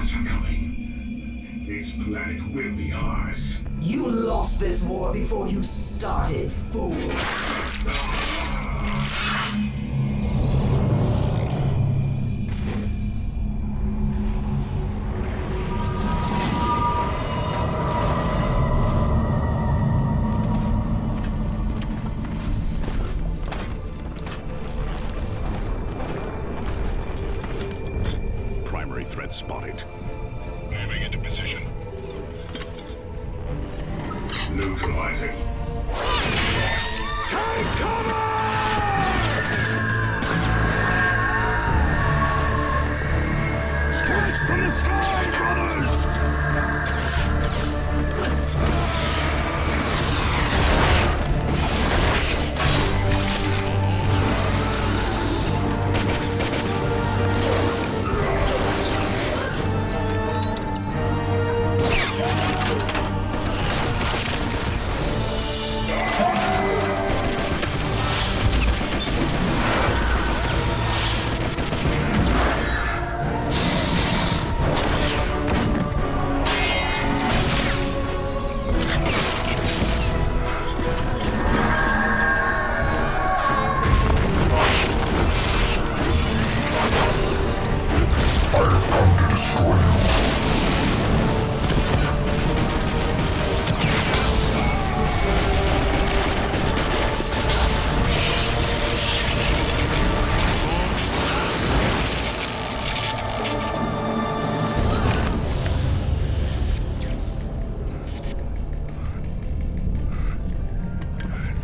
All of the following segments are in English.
Orks are coming. This planet will be ours. You lost this war before you started, fool. Primary threat spotted. Moving into position. Neutralizing. Take cover! Strike from the sky, brothers!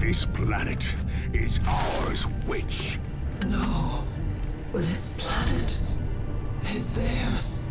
This planet is ours, witch. No, this planet is theirs.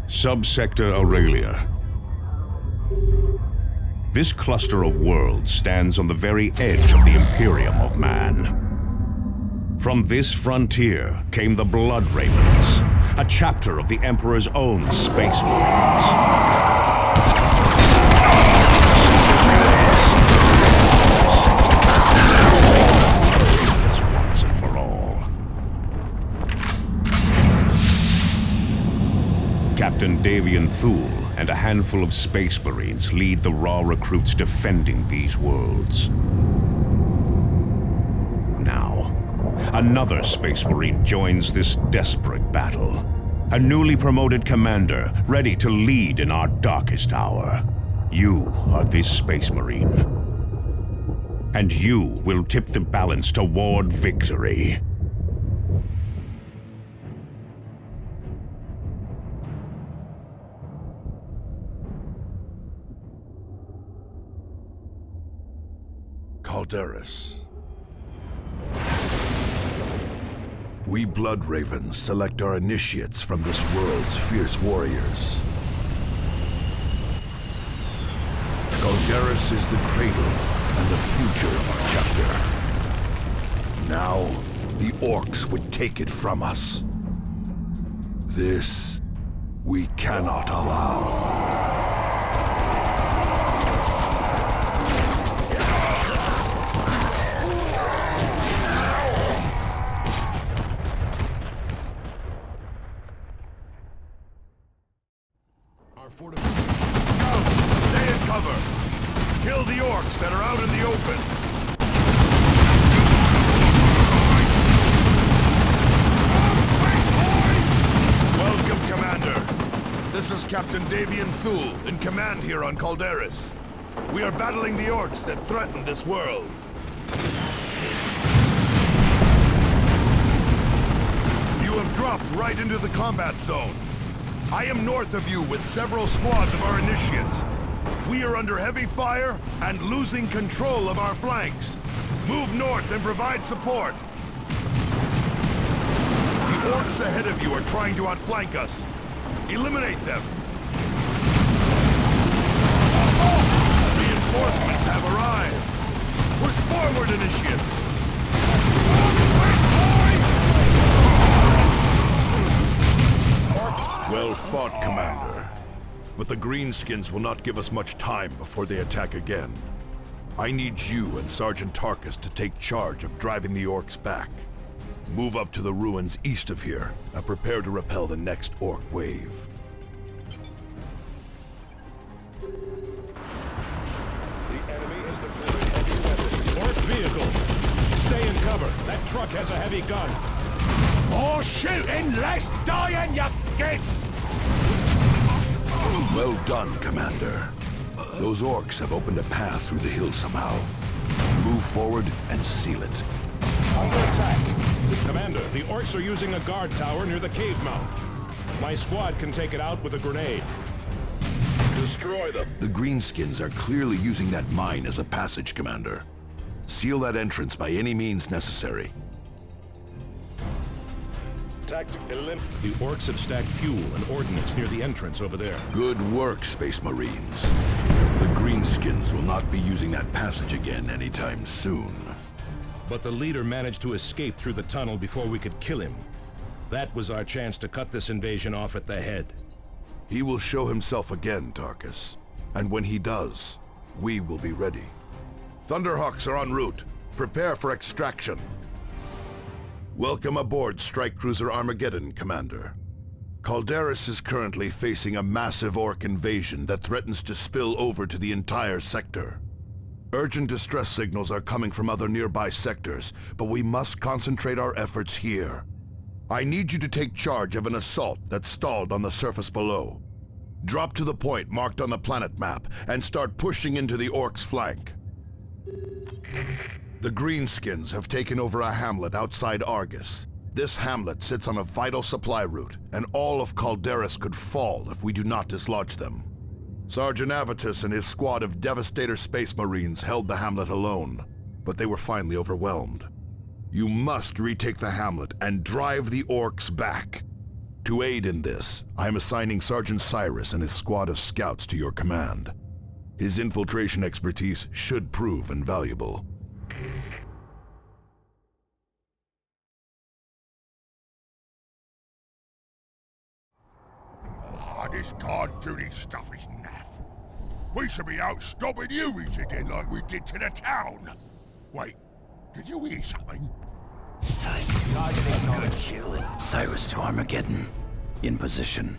Subsector Aurelia. This cluster of worlds stands on the very edge of the Imperium of Man. From this frontier came the Blood Ravens, a chapter of the Emperor's own Space Marines. Once and for all. Captain Davian Thule and a handful of Space Marines lead the raw recruits defending these worlds. Now, another Space Marine joins this desperate battle. A newly promoted commander, ready to lead in our darkest hour. You are this Space Marine. And you will tip the balance toward victory. Calderis. We Blood Ravens select our initiates from this world's fierce warriors. Calderis is the cradle and the future of our chapter. Now, the Orks would take it from us. This, we cannot allow. Stay in cover. Kill the Orks that are out in the open. Welcome, Commander. This is Captain Davian Thule, in command here on Calderis. We are battling the Orks that threaten this world. You have dropped right into the combat zone. I am north of you with several squads of our initiates. We are under heavy fire and losing control of our flanks. Move north and provide support. The Orks ahead of you are trying to outflank us. Eliminate them. Reinforcements have arrived. but the Greenskins will not give us much time before they attack again. I need you and Sergeant Tarkus to take charge of driving the Orks back. Move up to the ruins east of here and prepare to repel the next Ork wave. The enemy has deployed heavy weapons. Ork vehicle! Stay in cover. That truck has a heavy gun. More shooting, less dying, you kids! Well done, Commander. Those Orks have opened a path through the hills somehow. Move forward and seal it. Under attack. Commander, the Orks are using a guard tower near the cave mouth. My squad can take it out with a grenade. Destroy them. The Greenskins are clearly using that mine as a passage, Commander. Seal that entrance by any means necessary. Tactical limp. The Orks have stacked fuel and ordnance near the entrance over there. Good work, Space Marines. The Greenskins will not be using that passage again anytime soon. But the leader managed to escape through the tunnel before we could kill him. That was our chance to cut this invasion off at the head. He will show himself again, Tarkus. And when he does, we will be ready. Thunderhawks are en route. Prepare for extraction. Welcome aboard Strike Cruiser Armageddon, Commander. Calderis is currently facing a massive Ork invasion that threatens to spill over to the entire sector. Urgent distress signals are coming from other nearby sectors, but we must concentrate our efforts here. I need you to take charge of an assault that's stalled on the surface below. Drop to the point marked on the planet map and start pushing into the Orks' flank. The Greenskins have taken over a hamlet outside Argus. This hamlet sits on a vital supply route, and all of Calderis could fall if we do not dislodge them. Sergeant Avitus and his squad of Devastator Space Marines held the hamlet alone, but they were finally overwhelmed. You must retake the hamlet and drive the Orks back. To aid in this, I am assigning Sergeant Cyrus and his squad of scouts to your command. His infiltration expertise should prove invaluable. This guard duty stuff is naff. We should be out stopping Uis again like we did to the town. Wait, did you hear something? Cyrus to Armageddon. In position.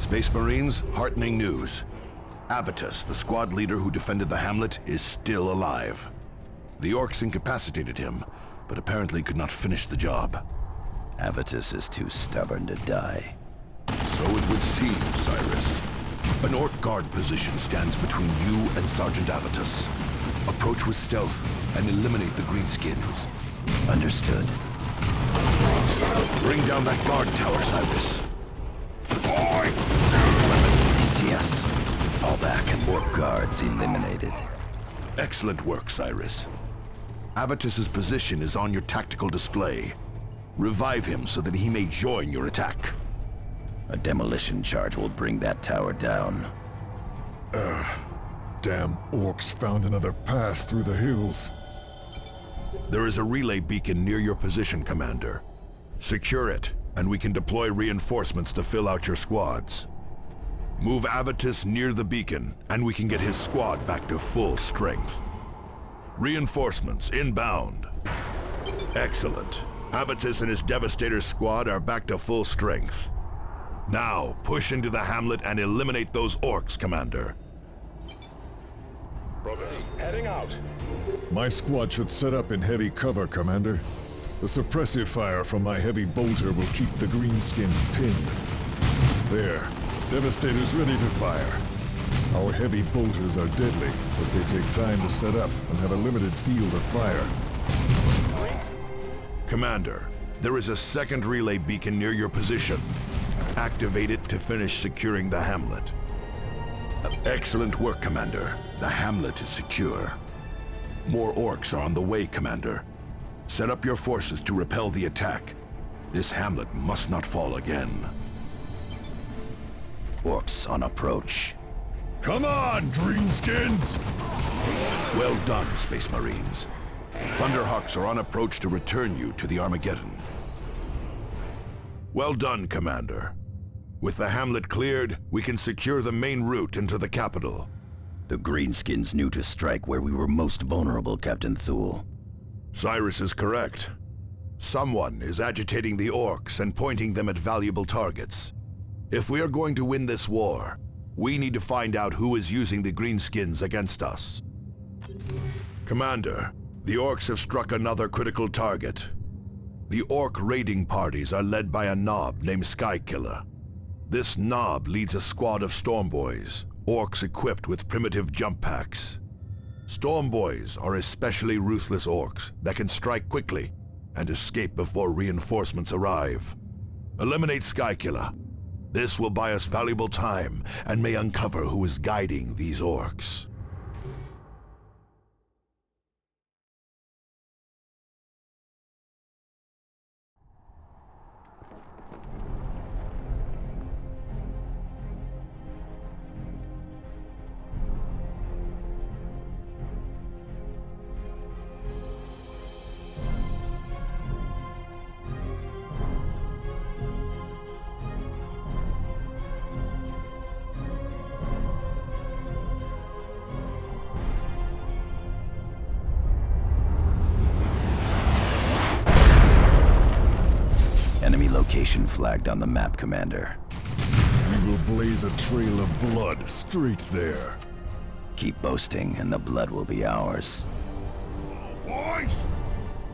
Space Marines, heartening news. Avitus, the squad leader who defended the hamlet, is still alive. The Orks incapacitated him, but apparently could not finish the job. Avitus is too stubborn to die. So it would seem, Cyrus. An Ork guard position stands between you and Sergeant Avitus. Approach with stealth and eliminate the Greenskins. Understood. Bring down that guard tower, Cyrus. Yes. Fall back and Ork guards eliminated. Excellent work, Cyrus. Avitus's position is on your tactical display. Revive him so that he may join your attack. A demolition charge will bring that tower down. Damn Orks found another path through the hills. There is a relay beacon near your position, Commander. Secure it, and we can deploy reinforcements to fill out your squads. Move Avitus near the beacon, and we can get his squad back to full strength. Reinforcements inbound. Excellent. Avitus and his Devastator squad are back to full strength. Now, push into the hamlet and eliminate those Orks, Commander. Progress. Heading out. My squad should set up in heavy cover, Commander. The suppressive fire from my heavy bolter will keep the Greenskins pinned. There. Devastator's ready to fire. Our heavy bolters are deadly, but they take time to set up and have a limited field of fire. Commander, there is a second relay beacon near your position. Activate it to finish securing the hamlet. Excellent work, Commander. The hamlet is secure. More Orks are on the way, Commander. Set up your forces to repel the attack. This hamlet must not fall again. Orks on approach. Come on, Greenskins! Well done, Space Marines. Thunderhawks are on approach to return you to the Armageddon. Well done, Commander. With the hamlet cleared, we can secure the main route into the capital. The Greenskins knew to strike where we were most vulnerable, Captain Thule. Cyrus is correct. Someone is agitating the Orks and pointing them at valuable targets. If we are going to win this war, we need to find out who is using the Greenskins against us. Commander, the Orks have struck another critical target. The Ork raiding parties are led by a Nob named Skykiller. This Nob leads a squad of Stormboys, Orks equipped with primitive jump packs. Stormboys are especially ruthless Orks that can strike quickly and escape before reinforcements arrive. Eliminate Skykiller. This will buy us valuable time and may uncover who is guiding these Orks. Enemy location flagged on the map, Commander. We will blaze a trail of blood straight there. Keep boasting, and the blood will be ours. Boys!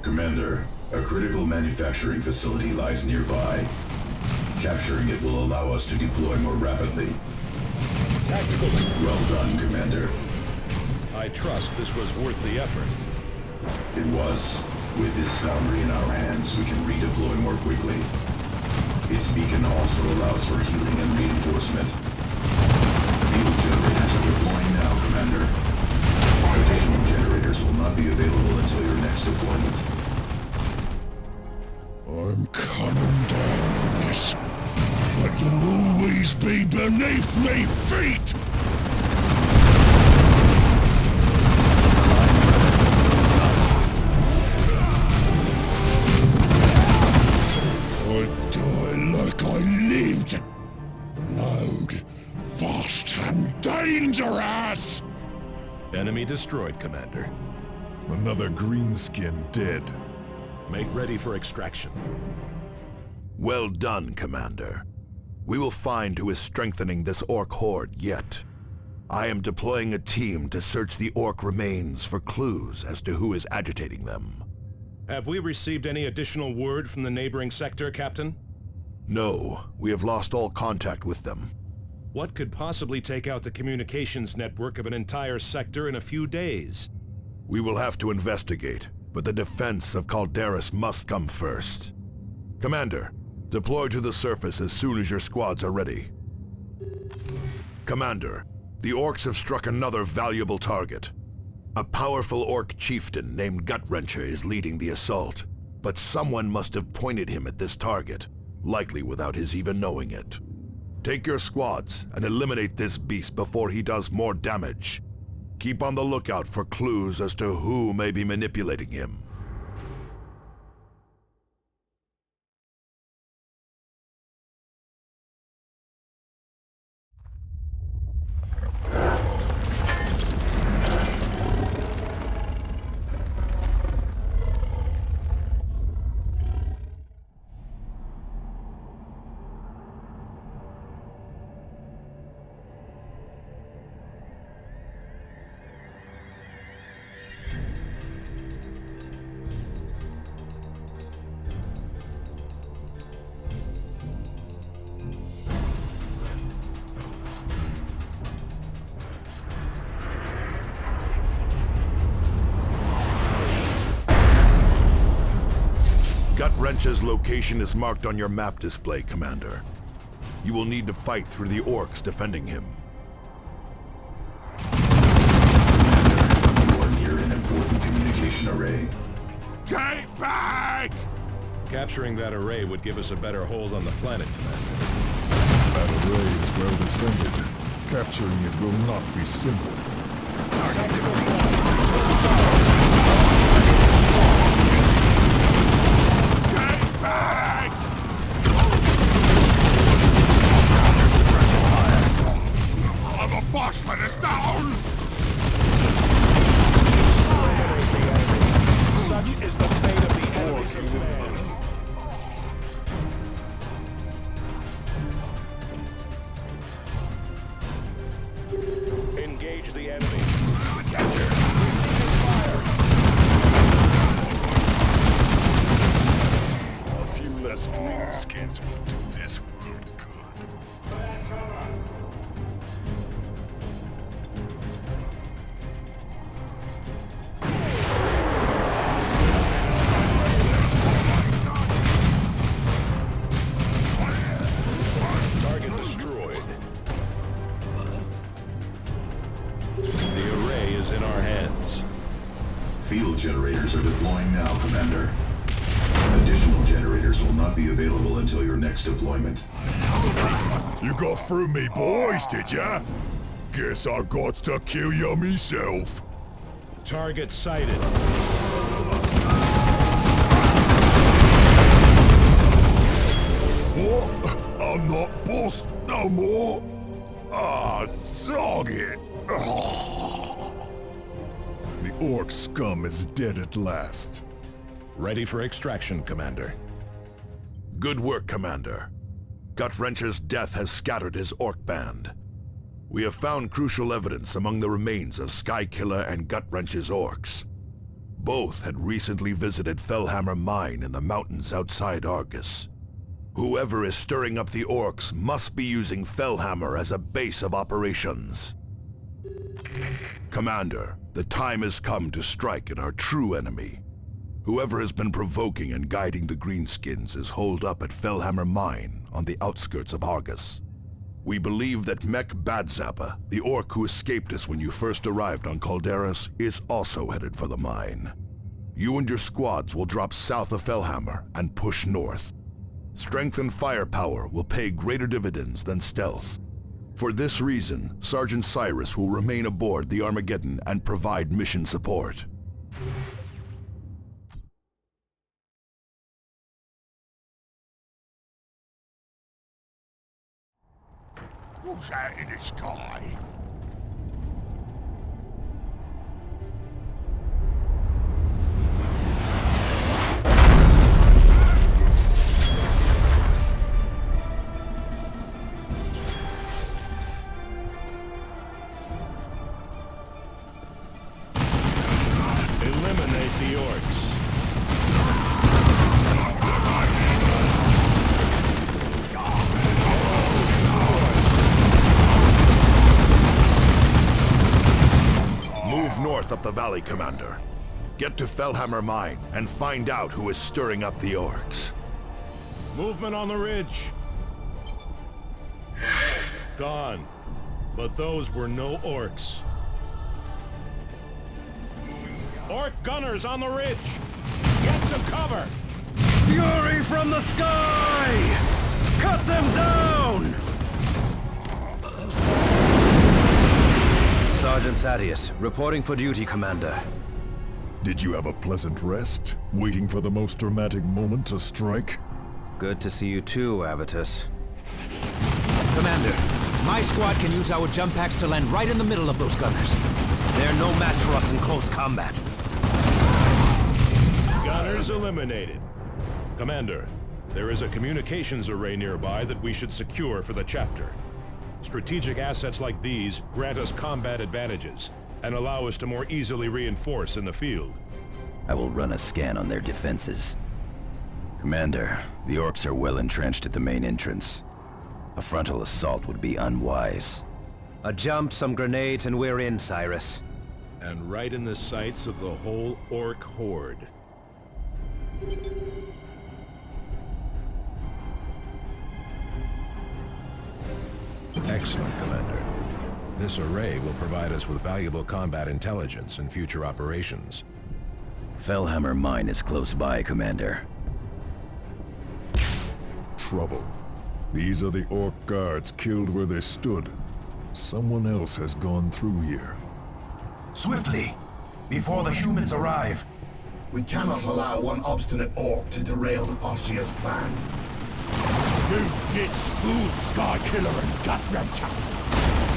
Commander, a critical manufacturing facility lies nearby. Capturing it will allow us to deploy more rapidly. Tactical. Well done, Commander. I trust this was worth the effort. It was. With this foundry in our hands, we can redeploy more quickly. Its beacon also allows for healing and reinforcement. Field generators are deploying now, Commander. Additional generators will not be available until your next deployment. I'm coming down on this, but you'll always be beneath me feet! I'd die like I lived! Loud, fast and dangerous! Enemy destroyed, Commander. Another greenskin dead. Make ready for extraction. Well done, Commander. We will find who is strengthening this Ork horde yet. I am deploying a team to search the Ork remains for clues as to who is agitating them. Have we received any additional word from the neighboring sector, Captain? No, we have lost all contact with them. What could possibly take out the communications network of an entire sector in a few days? We will have to investigate, but the defense of Calderis must come first. Commander, deploy to the surface as soon as your squads are ready. Commander, the Orks have struck another valuable target. A powerful Ork chieftain named Gut-Wrencher is leading the assault, but someone must have pointed him at this target, likely without his even knowing it. Take your squads and eliminate this beast before he does more damage. Keep on the lookout for clues as to who may be manipulating him. Gut-Wrencher's location is marked on your map display, Commander. You will need to fight through the Orks defending him. You are near an important communication array. Get back! Capturing that array would give us a better hold on the planet, Commander. That array is well defended. Capturing it will not be simple. Tactical. us greenskins will do this world good. Target destroyed. The array is in our hands. Field generators are deploying now, Commander. Additional generators will not be available until your next deployment. You got through me, boys, did ya? Guess I got to kill you myself. Target sighted. What? I'm not boss no more. Ah, sog it. The Ork scum is dead at last. Ready for extraction, Commander. Good work, Commander. Gut-Wrencher's death has scattered his Ork band. We have found crucial evidence among the remains of Skykiller and Gut-Wrencher's Orks. Both had recently visited Fellhammer Mine in the mountains outside Argus. Whoever is stirring up the Orks must be using Fellhammer as a base of operations. Commander, the time has come to strike at our true enemy. Whoever has been provoking and guiding the Greenskins is holed up at Fellhammer Mine on the outskirts of Argus. We believe that Mech Badzappa, the Ork who escaped us when you first arrived on Calderis, is also headed for the mine. You and your squads will drop south of Fellhammer and push north. Strength and firepower will pay greater dividends than stealth. For this reason, Sergeant Cyrus will remain aboard the Armageddon and provide mission support. What's that in the sky? Eliminate the Orks. Move north up the valley, Commander. Get to Fellhammer Mine and find out who is stirring up the Orks. Movement on the ridge. Gone. But those were no Orks. Ork gunners on the ridge! Get to cover! Fury from the sky! Cut them down! Sergeant Thaddeus, reporting for duty, Commander. Did you have a pleasant rest, waiting for the most dramatic moment to strike? Good to see you too, Avitus. Commander, my squad can use our jump packs to land right in the middle of those gunners. They're no match for us in close combat. Gunners eliminated. Commander, there is a communications array nearby that we should secure for the chapter. Strategic assets like these grant us combat advantages and allow us to more easily reinforce in the field. I will run a scan on their defenses. Commander, the Orks are well entrenched at the main entrance. A frontal assault would be unwise. A jump, some grenades, and we're in, Cyrus. And right in the sights of the whole Ork horde. Excellent, Commander. This array will provide us with valuable combat intelligence in future operations. Fellhammer Mine is close by, Commander. Trouble. These are the Ork guards killed where they stood. Someone else has gone through here. Swiftly, before the humans arrive. We cannot allow one obstinate Ork to derail the Osseous plan. You get spooled, Skykiller and Gut-Wrencher.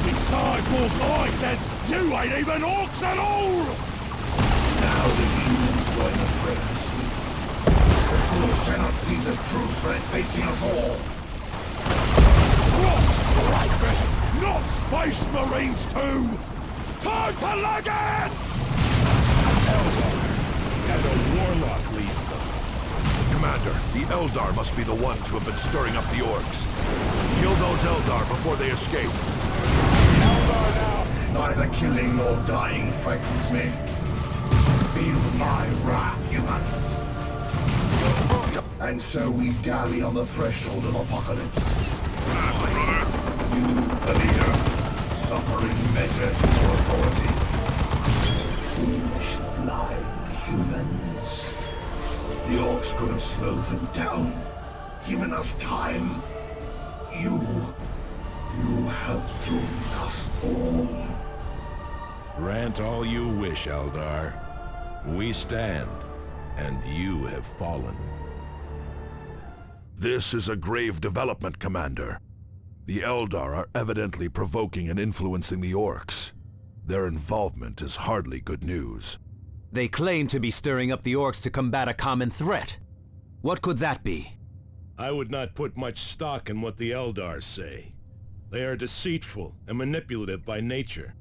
The cyborg eye says you ain't even Orks at all! Now the humans join the fray. The fools cannot see the true threat facing us all. What? Breakfast, not Space Marines too! Time to leg it! Eldar, and a warlock leads them. Commander, the Eldar must be the ones who have been stirring up the Orks. Kill those Eldar before they escape. Eldar now! Neither killing nor dying frightens me. Feel my wrath, humans. And so we dally on the threshold of apocalypse. You, the leader, suffering measure to your authority. Foolish, blind humans. The Orks could have slowed them down, given us time. You have doomed us all. Rant all you wish, Eldar. We stand, and you have fallen. This is a grave development, Commander. The Eldar are evidently provoking and influencing the Orks. Their involvement is hardly good news. They claim to be stirring up the Orks to combat a common threat. What could that be? I would not put much stock in what the Eldar say. They are deceitful and manipulative by nature.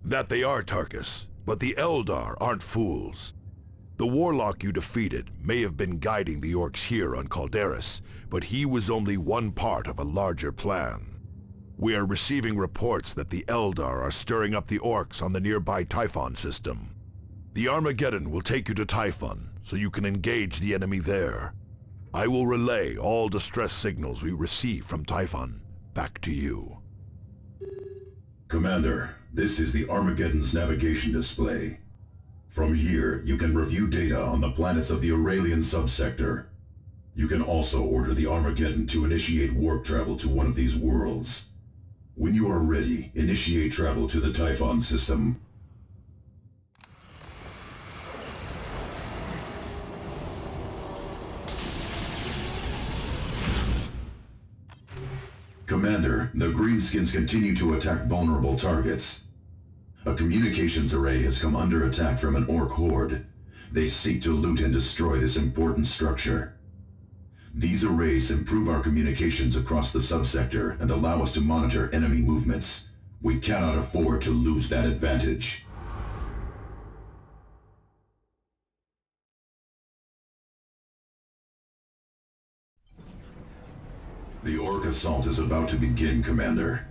That they are, Tarkus, but the Eldar aren't fools. The warlock you defeated may have been guiding the Orks here on Calderis, but he was only one part of a larger plan. We are receiving reports that the Eldar are stirring up the Orks on the nearby Typhon system. The Armageddon will take you to Typhon, so you can engage the enemy there. I will relay all distress signals we receive from Typhon back to you. Commander, this is the Armageddon's navigation display. From here, you can review data on the planets of the Aurelian subsector. You can also order the Armageddon to initiate warp travel to one of these worlds. When you are ready, initiate travel to the Typhon system. Commander, the Greenskins continue to attack vulnerable targets. A communications array has come under attack from an Ork horde. They seek to loot and destroy this important structure. These arrays improve our communications across the subsector and allow us to monitor enemy movements. We cannot afford to lose that advantage. The Ork assault is about to begin, Commander.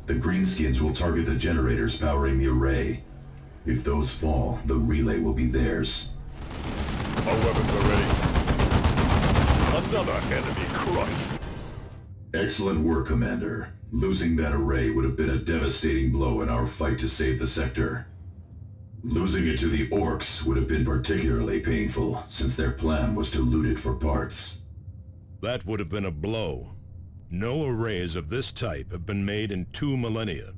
The Greenskins will target the generators powering the array. If those fall, the relay will be theirs. Our weapons are ready. Another enemy crushed. Excellent work, Commander. Losing that array would have been a devastating blow in our fight to save the sector. Losing it to the Orks would have been particularly painful, since their plan was to loot it for parts. That would have been a blow. No arrays of this type have been made in 2 millennia.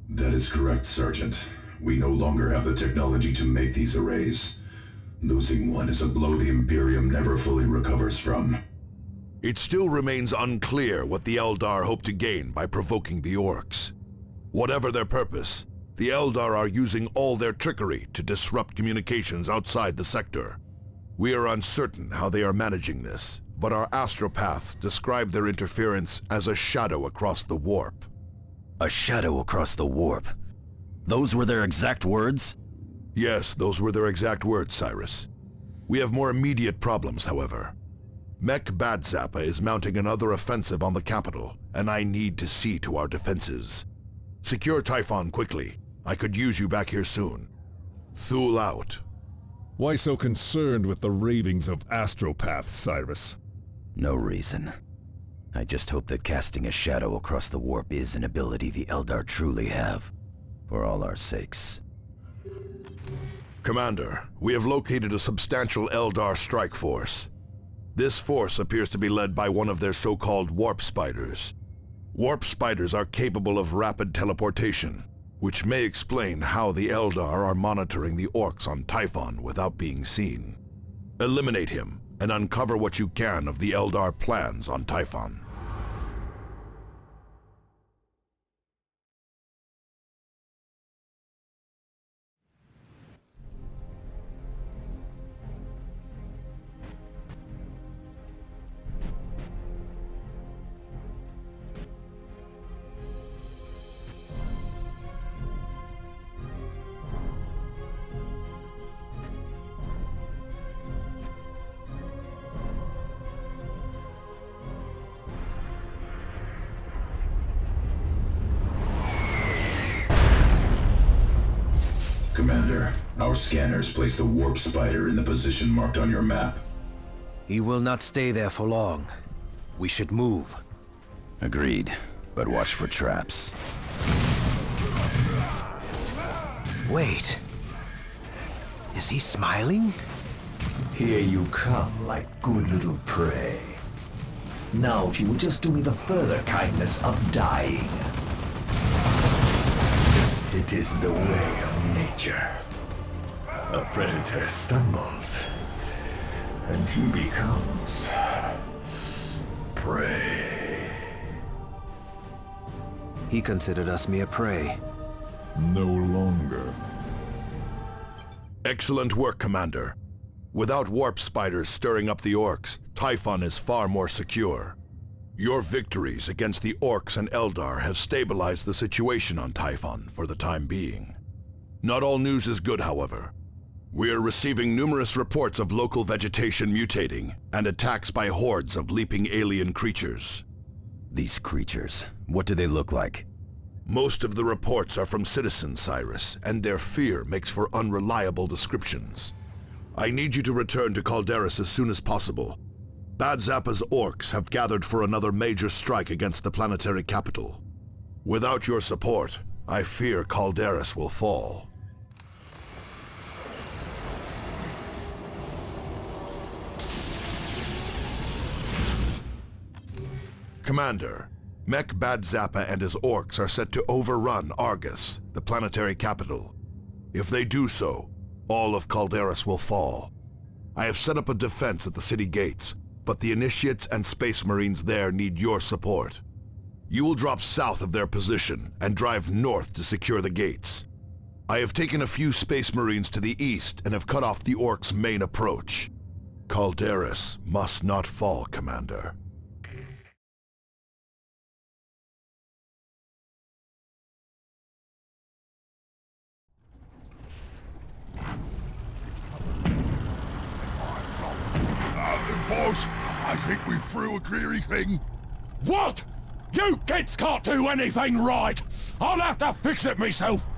That is correct, Sergeant. We no longer have the technology to make these arrays. Losing one is a blow the Imperium never fully recovers from. It still remains unclear what the Eldar hope to gain by provoking the Orks. Whatever their purpose, the Eldar are using all their trickery to disrupt communications outside the sector. We are uncertain how they are managing this, but our astropaths describe their interference as a shadow across the warp. A shadow across the warp? Those were their exact words? Yes, those were their exact words, Cyrus. We have more immediate problems, however. Mech Badzappa is mounting another offensive on the capital, and I need to see to our defenses. Secure Typhon quickly. I could use you back here soon. Thule out. Why so concerned with the ravings of astropaths, Cyrus? No reason. I just hope that casting a shadow across the warp is an ability the Eldar truly have. For all our sakes. Commander, we have located a substantial Eldar strike force. This force appears to be led by one of their so-called warp spiders. Warp spiders are capable of rapid teleportation, which may explain how the Eldar are monitoring the Orks on Typhon without being seen. Eliminate him, and uncover what you can of the Eldar plans on Typhon. Our scanners place the warp spider in the position marked on your map. He will not stay there for long. We should move. Agreed, but watch for traps. Wait. Is he smiling? Here you come, my good little prey. Now if you will just do me the further kindness of dying. It is the way of nature. A predator stumbles, and he becomes prey. He considered us mere prey. No longer. Excellent work, Commander. Without warp spiders stirring up the Orks, Typhon is far more secure. Your victories against the Orks and Eldar have stabilized the situation on Typhon for the time being. Not all news is good, however. We are receiving numerous reports of local vegetation mutating and attacks by hordes of leaping alien creatures. These creatures, what do they look like? Most of the reports are from citizens, Cyrus, and their fear makes for unreliable descriptions. I need you to return to Calderis as soon as possible. Bad Zappa's Orks have gathered for another major strike against the planetary capital. Without your support, I fear Calderis will fall. Commander, Mech Bad Zappa and his Orks are set to overrun Argus, the planetary capital. If they do so, all of Calderis will fall. I have set up a defense at the city gates, but the Initiates and Space Marines there need your support. You will drop south of their position and drive north to secure the gates. I have taken a few Space Marines to the east and have cut off the Orks' main approach. Calderis must not fall, Commander. Boss, I think we threw a query thing. What? You kids can't do anything right! I'll have to fix it myself!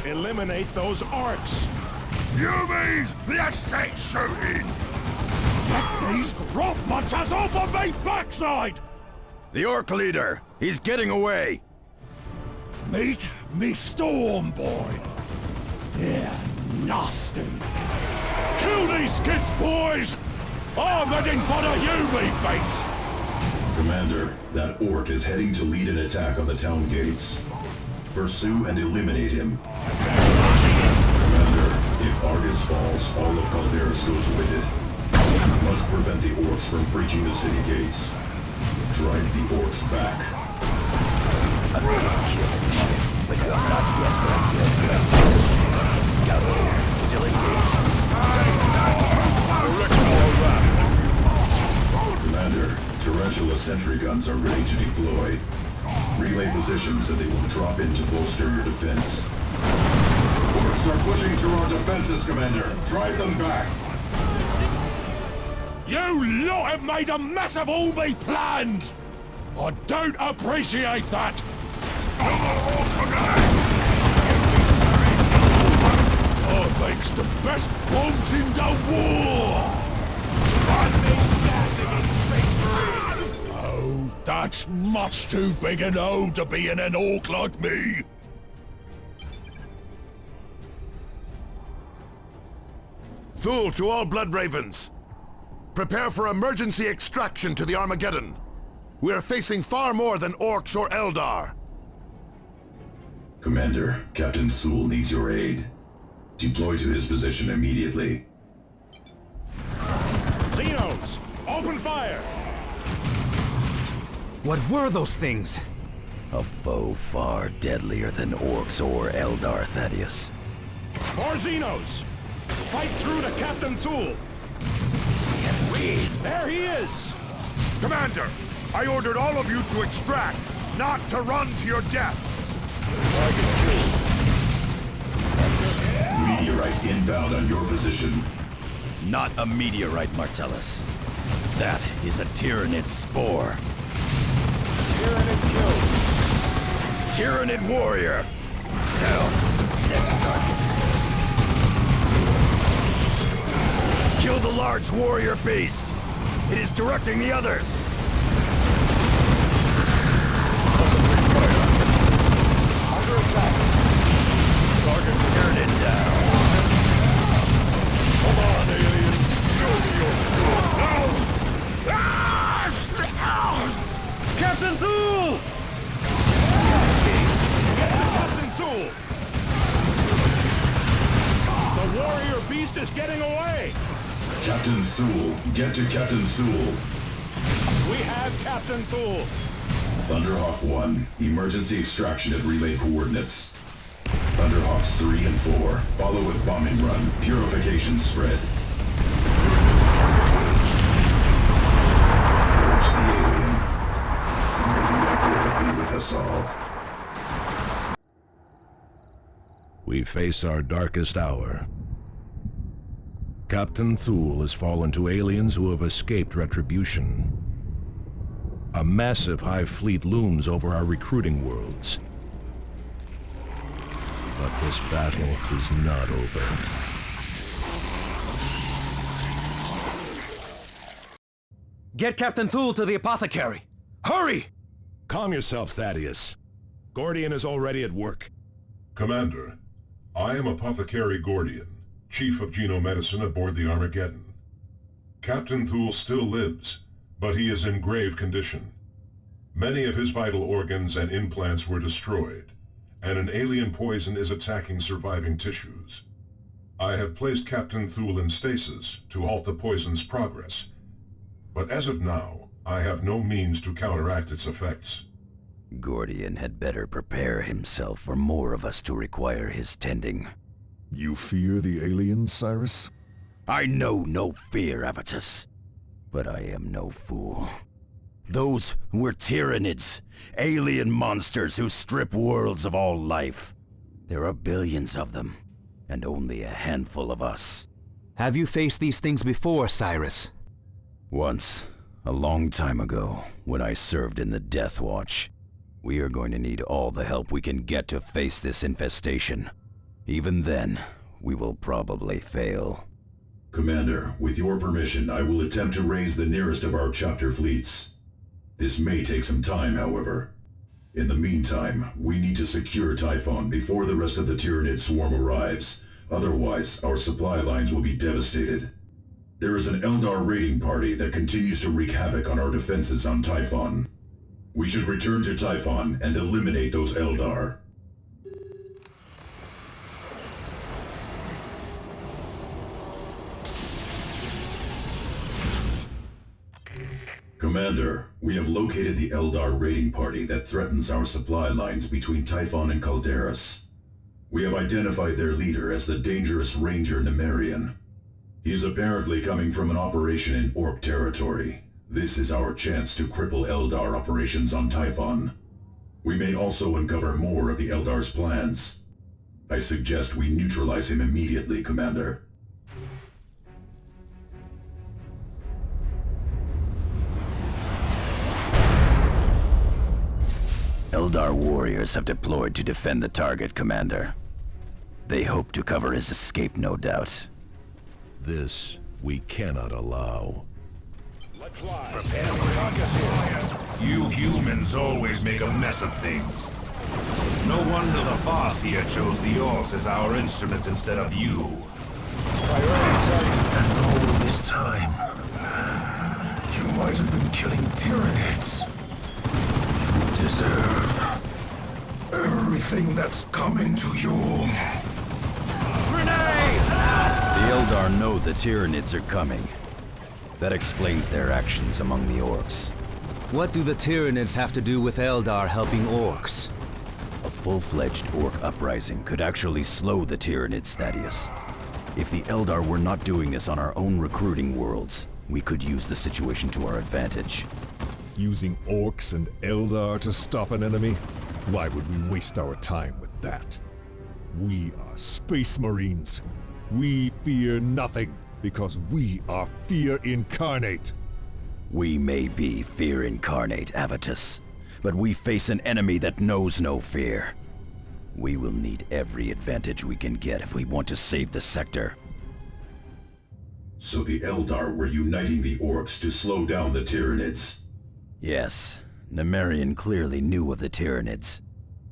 Eliminate those Orks! You mean the estate shooting? Get these grub munchers off of me backside! The Ork leader! He's getting away! Meet me storm boys. They're nasty. Kill these kids, boys! I'm heading for the human face! Commander, that Ork is heading to lead an attack on the town gates. Pursue and eliminate him. Commander, if Argus falls, all of Calderis goes with it. Must prevent the Orks from breaching the city gates. Drive the Orks back. But you have not yet Scouts here, still engaged. Commander, Tarantula sentry guns are ready to deploy. Relay positions and they will drop in to bolster your defense. Orks are pushing through our defenses, Commander. Drive them back. You lot have made a mess of all me plans! I don't appreciate that! I makes the best bombs in the war! Oh, that's much too big an O to be in an Ork like me! Thule to all Blood Ravens! Prepare for emergency extraction to the Armageddon! We are facing far more than Orks or Eldar! Commander, Captain Thule needs your aid. Deploy to his position immediately. Xenos! Open fire! What were those things? A foe far deadlier than Orks or Eldar, Thaddeus. More Xenos! Fight through to Captain Thule! There he is! Commander, I ordered all of you to extract, not to run to your death! Meteorite inbound on your position. Not a meteorite, Martellus. That is a Tyranid spore. Tyrannid warrior! Hell, next target. Kill the large warrior beast! It is directing the others! Under attack. Target Tyrannid down. Come on, aliens! Show me your Captain Thule! Get to Captain Thule! The warrior beast is getting away! Captain Thule, get to Captain Thule. We have Captain Thule. Thunderhawk 1, emergency extraction at relay coordinates. Thunderhawks 3 and 4, follow with bombing run, purification spread. There's the alien. May the Emperor be with us all. We face our darkest hour. Captain Thule has fallen to aliens who have escaped retribution. A massive hive fleet looms over our recruiting worlds. But this battle is not over. Get Captain Thule to the apothecary! Hurry! Calm yourself, Thaddeus. Gordian is already at work. Commander, I am Apothecary Gordian, Chief of Genomedicine aboard the Armageddon. Captain Thule still lives, but he is in grave condition. Many of his vital organs and implants were destroyed, and an alien poison is attacking surviving tissues. I have placed Captain Thule in stasis to halt the poison's progress, but as of now, I have no means to counteract its effects. Gordian had better prepare himself for more of us to require his tending. You fear the aliens, Cyrus? I know no fear, Avitus. But I am no fool. Those were Tyrannids, alien monsters who strip worlds of all life. There are billions of them, and only a handful of us. Have you faced these things before, Cyrus? Once, a long time ago, when I served in the Death Watch. We are going to need all the help we can get to face this infestation. Even then, we will probably fail. Commander, with your permission, I will attempt to raise the nearest of our chapter fleets. This may take some time, however. In the meantime, we need to secure Typhon before the rest of the Tyrannid swarm arrives. Otherwise, our supply lines will be devastated. There is an Eldar raiding party that continues to wreak havoc on our defenses on Typhon. We should return to Typhon and eliminate those Eldar. Commander, we have located the Eldar raiding party that threatens our supply lines between Typhon and Calderis. We have identified their leader as the dangerous Ranger Nemerian. He is apparently coming from an operation in Ork territory. This is our chance to cripple Eldar operations on Typhon. We may also uncover more of the Eldar's plans. I suggest we neutralize him immediately, Commander. Eldar warriors have deployed to defend the target, Commander. They hope to cover his escape, no doubt. This we cannot allow. Prepare for rocket. You humans always make a mess of things. No wonder the boss here chose the Orks as our instruments instead of you. And all this time, you might have been killing Tyranids. You deserve everything that's coming to you. Renegade! The Eldar know the Tyranids are coming. That explains their actions among the Orks. What do the Tyranids have to do with Eldar helping Orks? A full-fledged Ork uprising could actually slow the Tyranids, Thaddeus. If the Eldar were not doing this on our own recruiting worlds, we could use the situation to our advantage. Using Orks and Eldar to stop an enemy? Why would we waste our time with that? We are Space Marines. We fear nothing, because we are fear incarnate. We may be fear incarnate, Avitus, but we face an enemy that knows no fear. We will need every advantage we can get if we want to save the sector. So the Eldar were uniting the Orks to slow down the Tyranids? Yes, Nemerian clearly knew of the Tyranids.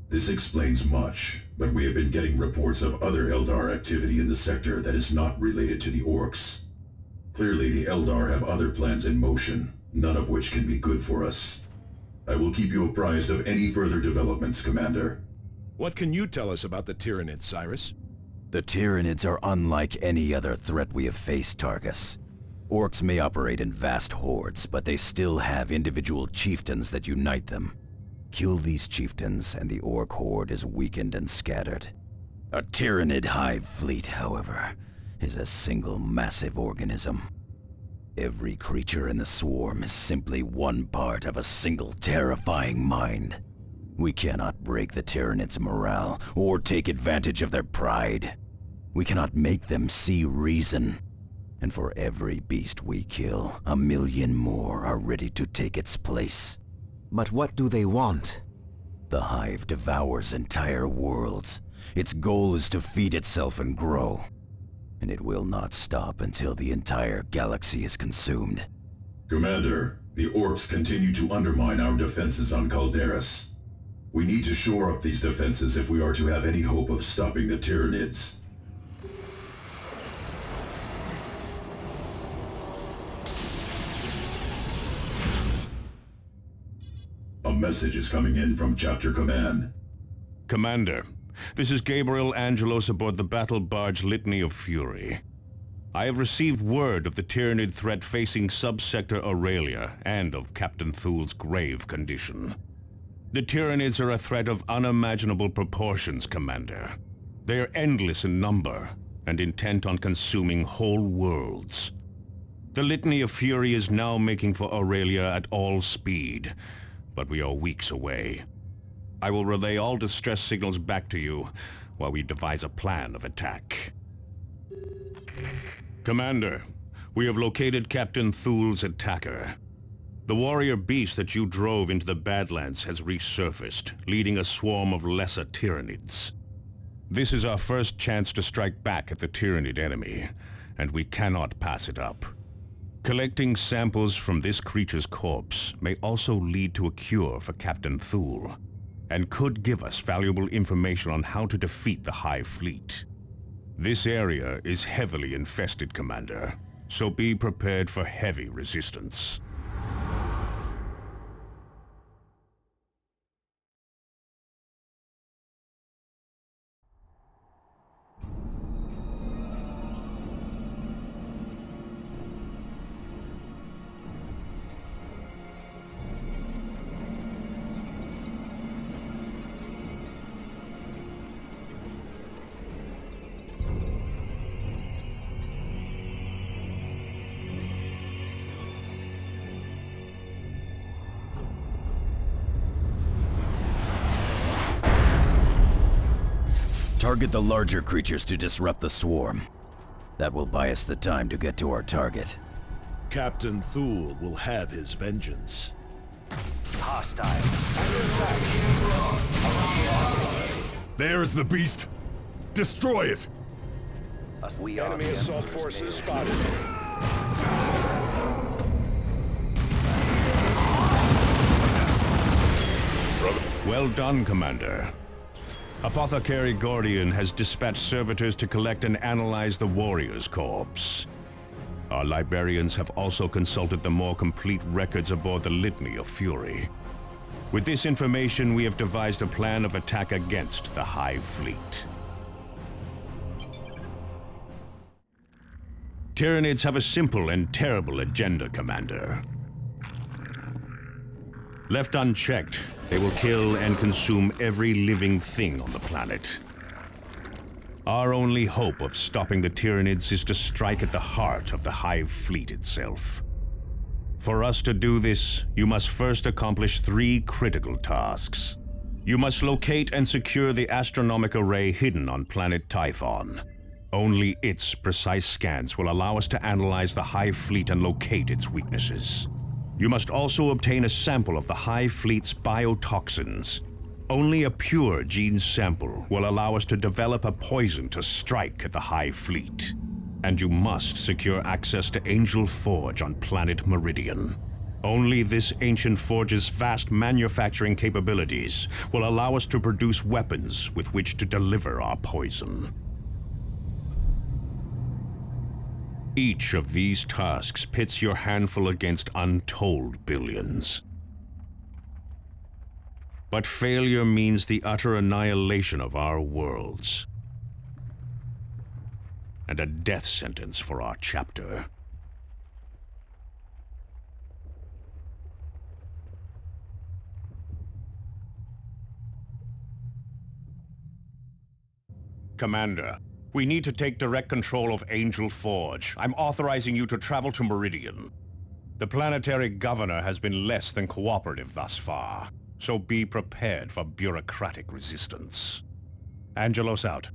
This explains much, but we have been getting reports of other Eldar activity in the sector that is not related to the Orks. Clearly the Eldar have other plans in motion, none of which can be good for us. I will keep you apprised of any further developments, Commander. What can you tell us about the Tyranids, Cyrus? The Tyranids are unlike any other threat we have faced, Tarkus. Orks may operate in vast hordes, but they still have individual chieftains that unite them. Kill these chieftains, and the Ork horde is weakened and scattered. A Tyranid hive fleet, however, is a single massive organism. Every creature in the swarm is simply one part of a single terrifying mind. We cannot break the Tyranids' morale, or take advantage of their pride. We cannot make them see reason. And for every beast we kill, 1,000,000 more are ready to take its place. But what do they want? The hive devours entire worlds. Its goal is to feed itself and grow. And it will not stop until the entire galaxy is consumed. Commander, the Orks continue to undermine our defenses on Calderis. We need to shore up these defenses if we are to have any hope of stopping the Tyranids. A message is coming in from Chapter Command. Commander, this is Gabriel Angelos aboard the battle barge Litany of Fury. I have received word of the Tyranid threat facing Subsector Aurelia and of Captain Thul's grave condition. The Tyranids are a threat of unimaginable proportions, Commander. They are endless in number and intent on consuming whole worlds. The Litany of Fury is now making for Aurelia at all speed, but we are weeks away. I will relay all distress signals back to you while we devise a plan of attack. Commander, we have located Captain Thul's attacker. The warrior beast that you drove into the Badlands has resurfaced, leading a swarm of lesser Tyranids. This is our first chance to strike back at the Tyranid enemy, and we cannot pass it up. Collecting samples from this creature's corpse may also lead to a cure for Captain Thul, and could give us valuable information on how to defeat the Hive Fleet. This area is heavily infested, Commander, so be prepared for heavy resistance. Target the larger creatures to disrupt the swarm. That will buy us the time to get to our target. Captain Thul will have his vengeance. Hostile. There's the beast! Destroy it! We are enemy assault forces spotted. Well done, Commander. Apothecary Gordian has dispatched servitors to collect and analyze the warrior's corpse. Our librarians have also consulted the more complete records aboard the Litany of Fury. With this information, we have devised a plan of attack against the Hive Fleet. Tyranids have a simple and terrible agenda, Commander. Left unchecked, they will kill and consume every living thing on the planet. Our only hope of stopping the Tyranids is to strike at the heart of the Hive Fleet itself. For us to do this, you must first accomplish 3 critical tasks. You must locate and secure the Astronomic Array hidden on planet Typhon. Only its precise scans will allow us to analyze the Hive Fleet and locate its weaknesses. You must also obtain a sample of the Hive Fleet's biotoxins. Only a pure gene sample will allow us to develop a poison to strike at the Hive Fleet. And you must secure access to Angel Forge on planet Meridian. Only this ancient forge's vast manufacturing capabilities will allow us to produce weapons with which to deliver our poison. Each of these tasks pits your handful against untold billions. But failure means the utter annihilation of our worlds. And a death sentence for our chapter. Commander, we need to take direct control of Angel Forge. I'm authorizing you to travel to Meridian. The planetary governor has been less than cooperative thus far, so be prepared for bureaucratic resistance. Angelos out.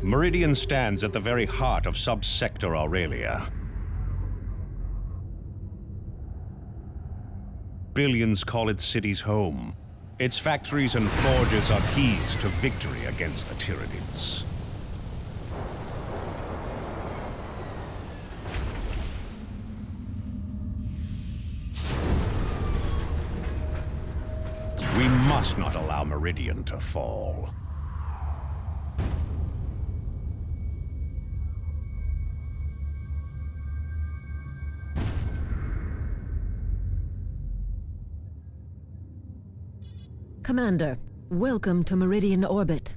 Meridian stands at the very heart of Subsector Aurelia. Billions call its cities home. Its factories and forges are keys to victory against the Tyranids. We must not allow Meridian to fall. Commander, welcome to Meridian Orbit.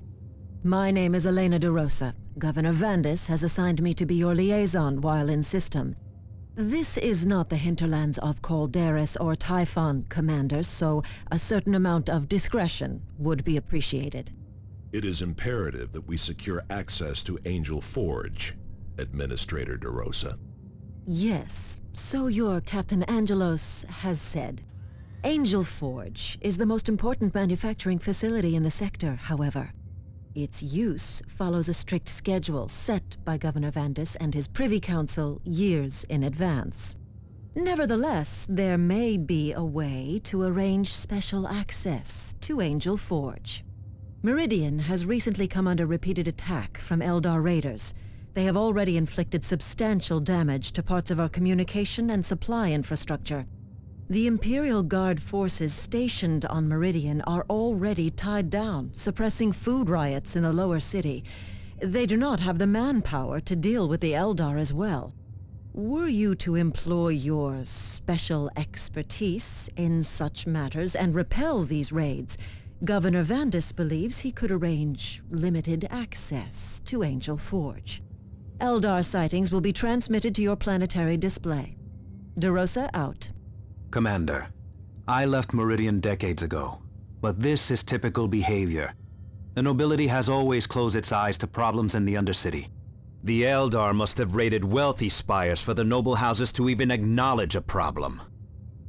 My name is Elena de Rosa. Governor Vandis has assigned me to be your liaison while in system. This is not the hinterlands of Calderis or Typhon, Commander, so a certain amount of discretion would be appreciated. It is imperative that we secure access to Angel Forge, Administrator de Rosa. Yes, so your Captain Angelos has said. Angel Forge is the most important manufacturing facility in the sector, however. Its use follows a strict schedule set by Governor Vandis and his Privy Council years in advance. Nevertheless, there may be a way to arrange special access to Angel Forge. Meridian has recently come under repeated attack from Eldar raiders. They have already inflicted substantial damage to parts of our communication and supply infrastructure. The Imperial Guard forces stationed on Meridian are already tied down, suppressing food riots in the lower city. They do not have the manpower to deal with the Eldar as well. Were you to employ your special expertise in such matters and repel these raids, Governor Vandis believes he could arrange limited access to Angel Forge. Eldar sightings will be transmitted to your planetary display. De Rosa out. Commander, I left Meridian decades ago, but this is typical behavior. The nobility has always closed its eyes to problems in the Undercity. The Eldar must have raided wealthy spires for the noble houses to even acknowledge a problem.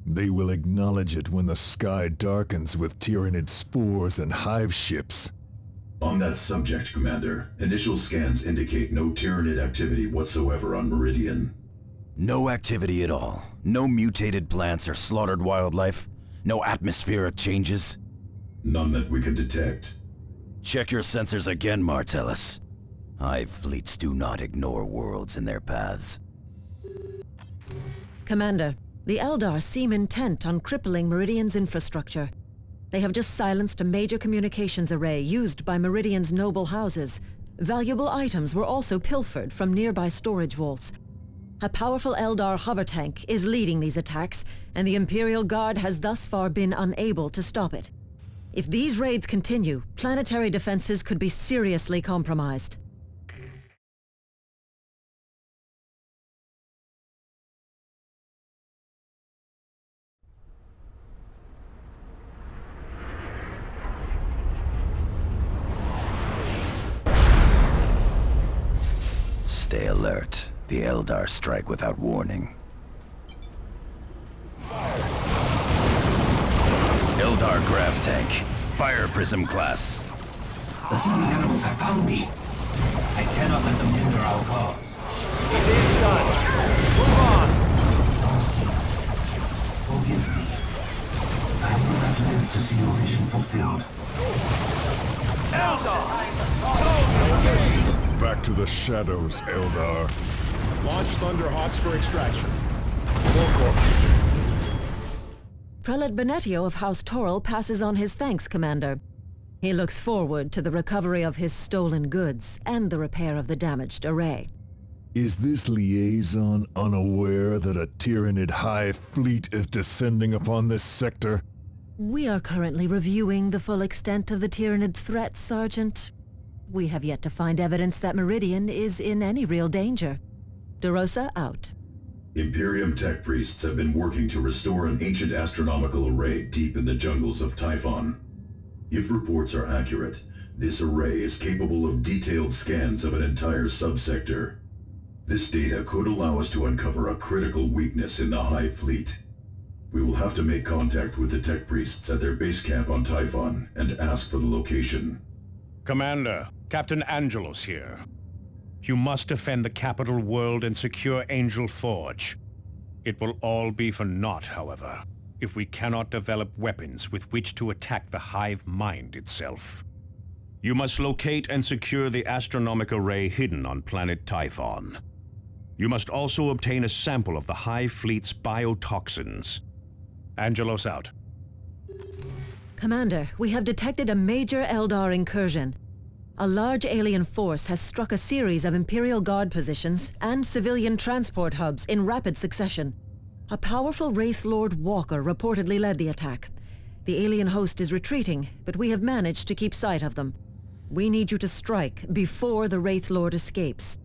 They will acknowledge it when the sky darkens with Tyranid spores and hive ships. On that subject, Commander, initial scans indicate no Tyranid activity whatsoever on Meridian. No activity at all. No mutated plants or slaughtered wildlife. No atmospheric changes. None that we can detect. Check your sensors again, Martellus. Hive fleets do not ignore worlds in their paths. Commander, the Eldar seem intent on crippling Meridian's infrastructure. They have just silenced a major communications array used by Meridian's noble houses. Valuable items were also pilfered from nearby storage vaults. A powerful Eldar hover tank is leading these attacks, and the Imperial Guard has thus far been unable to stop it. If these raids continue, planetary defenses could be seriously compromised. Stay alert. The Eldar strike without warning. Eldar grav tank. Fire prism class. The thieving animals have found me. I cannot let them hinder our cause. It is done. Move on. Forgive me. I will not live to see your vision fulfilled. Eldar! Back to the shadows, Eldar. Launch Thunderhawks for extraction. Prelate Benetio of House Toril passes on his thanks, Commander. He looks forward to the recovery of his stolen goods and the repair of the damaged array. Is this liaison unaware that a Tyranid hive fleet is descending upon this sector? We are currently reviewing the full extent of the Tyranid threat, Sergeant. We have yet to find evidence that Meridian is in any real danger. DeRosa out. Imperium tech priests have been working to restore an ancient astronomical array deep in the jungles of Typhon. If reports are accurate, this array is capable of detailed scans of an entire subsector. This data could allow us to uncover a critical weakness in the Hive fleet. We will have to make contact with the tech priests at their base camp on Typhon and ask for the location. Commander, Captain Angelos here. You must defend the capital world and secure Angel Forge. It will all be for naught, however, if we cannot develop weapons with which to attack the Hive mind itself. You must locate and secure the Astronomic Array hidden on planet Typhon. You must also obtain a sample of the Hive fleet's biotoxins. Angelos out. Commander, we have detected a major Eldar incursion. A large alien force has struck a series of Imperial Guard positions and civilian transport hubs in rapid succession. A powerful Wraith Lord Walker reportedly led the attack. The alien host is retreating, but we have managed to keep sight of them. We need you to strike before the Wraith Lord escapes.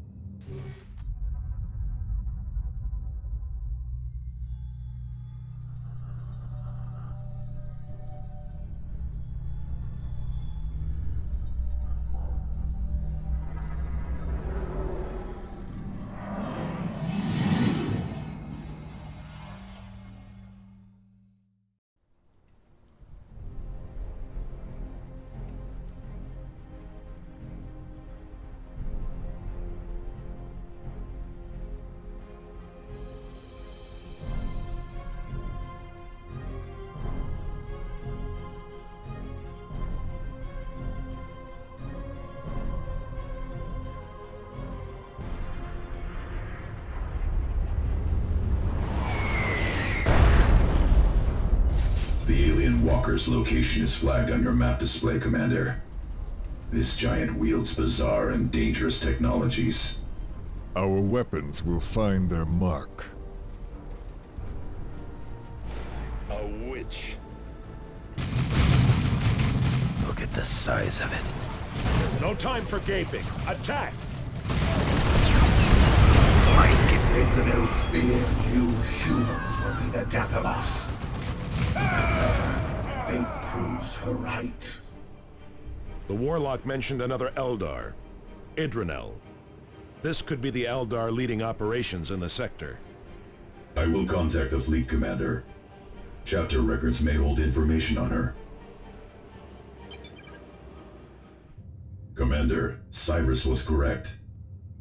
Walker's location is flagged on your map display, Commander. This giant wields bizarre and dangerous technologies. Our weapons will find their mark. A witch. Look at the size of it. No time for gaping. Attack! My skipmates of ill fear, you humans will be the death of us. Fate proves her right. The Warlock mentioned another Eldar, Idranel. This could be the Eldar leading operations in the sector. I will contact the fleet, Commander. Chapter records may hold information on her. Commander, Cyrus was correct.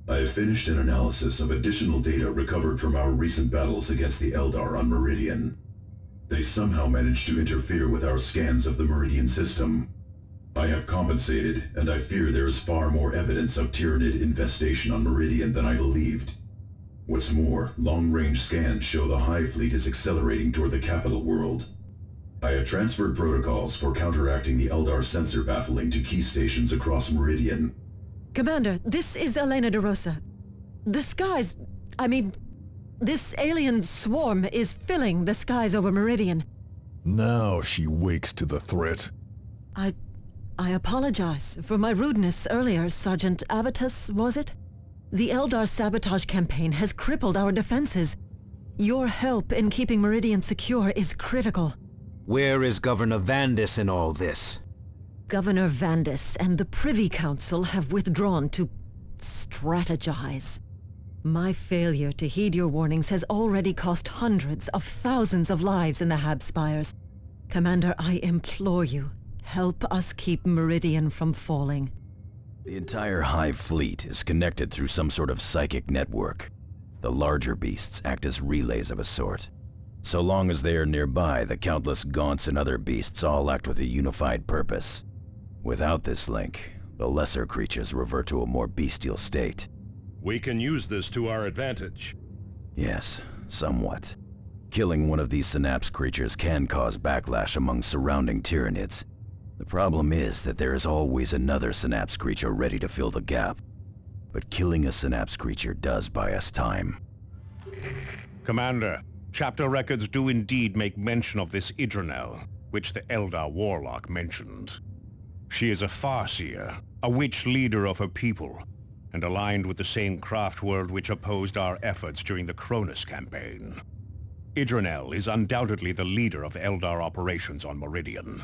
I have finished an analysis of additional data recovered from our recent battles against the Eldar on Meridian. They somehow managed to interfere with our scans of the Meridian system. I have compensated, and I fear there is far more evidence of Tyranid infestation on Meridian than I believed. What's more, long-range scans show the Hive fleet is accelerating toward the capital world. I have transferred protocols for counteracting the Eldar sensor baffling to key stations across Meridian. Commander, this is Elena DeRosa. The skies... this alien swarm is filling the skies over Meridian. Now she wakes to the threat. I apologize for my rudeness earlier, Sergeant Avitus, was it? The Eldar sabotage campaign has crippled our defenses. Your help in keeping Meridian secure is critical. Where is Governor Vandis in all this? Governor Vandis and the Privy Council have withdrawn to strategize. My failure to heed your warnings has already cost hundreds of thousands of lives in the Hab Spires. Commander, I implore you, help us keep Meridian from falling. The entire Hive fleet is connected through some sort of psychic network. The larger beasts act as relays of a sort. So long as they are nearby, the countless gaunts and other beasts all act with a unified purpose. Without this link, the lesser creatures revert to a more bestial state. We can use this to our advantage. Yes, somewhat. Killing one of these synapse creatures can cause backlash among surrounding Tyranids. The problem is that there is always another synapse creature ready to fill the gap. But killing a synapse creature does buy us time. Commander, chapter records do indeed make mention of this Idranel, which the Eldar warlock mentioned. She is a Farseer, a witch leader of her people, and aligned with the same craft world which opposed our efforts during the Cronus campaign. Idranel is undoubtedly the leader of Eldar operations on Meridian.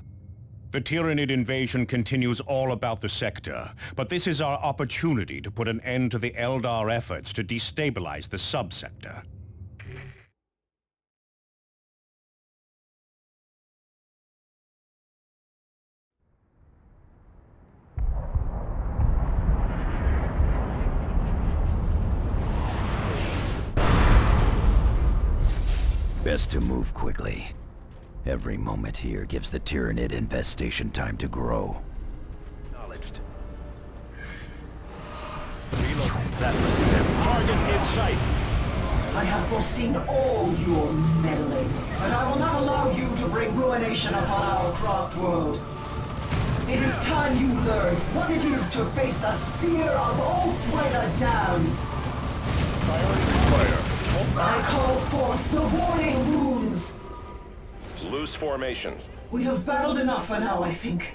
The Tyranid invasion continues all about the sector, but this is our opportunity to put an end to the Eldar efforts to destabilize the subsector. Best to move quickly. Every moment here gives the Tyranid infestation time to grow. Acknowledged. Reload. That must be them. Target in sight. I have foreseen all your meddling, but I will not allow you to bring ruination upon our craft world. It is time you learn what it is to face a seer of Oathbringer damned. Fire. I call forth the warning runes. Loose formation. We have battled enough for now, I think.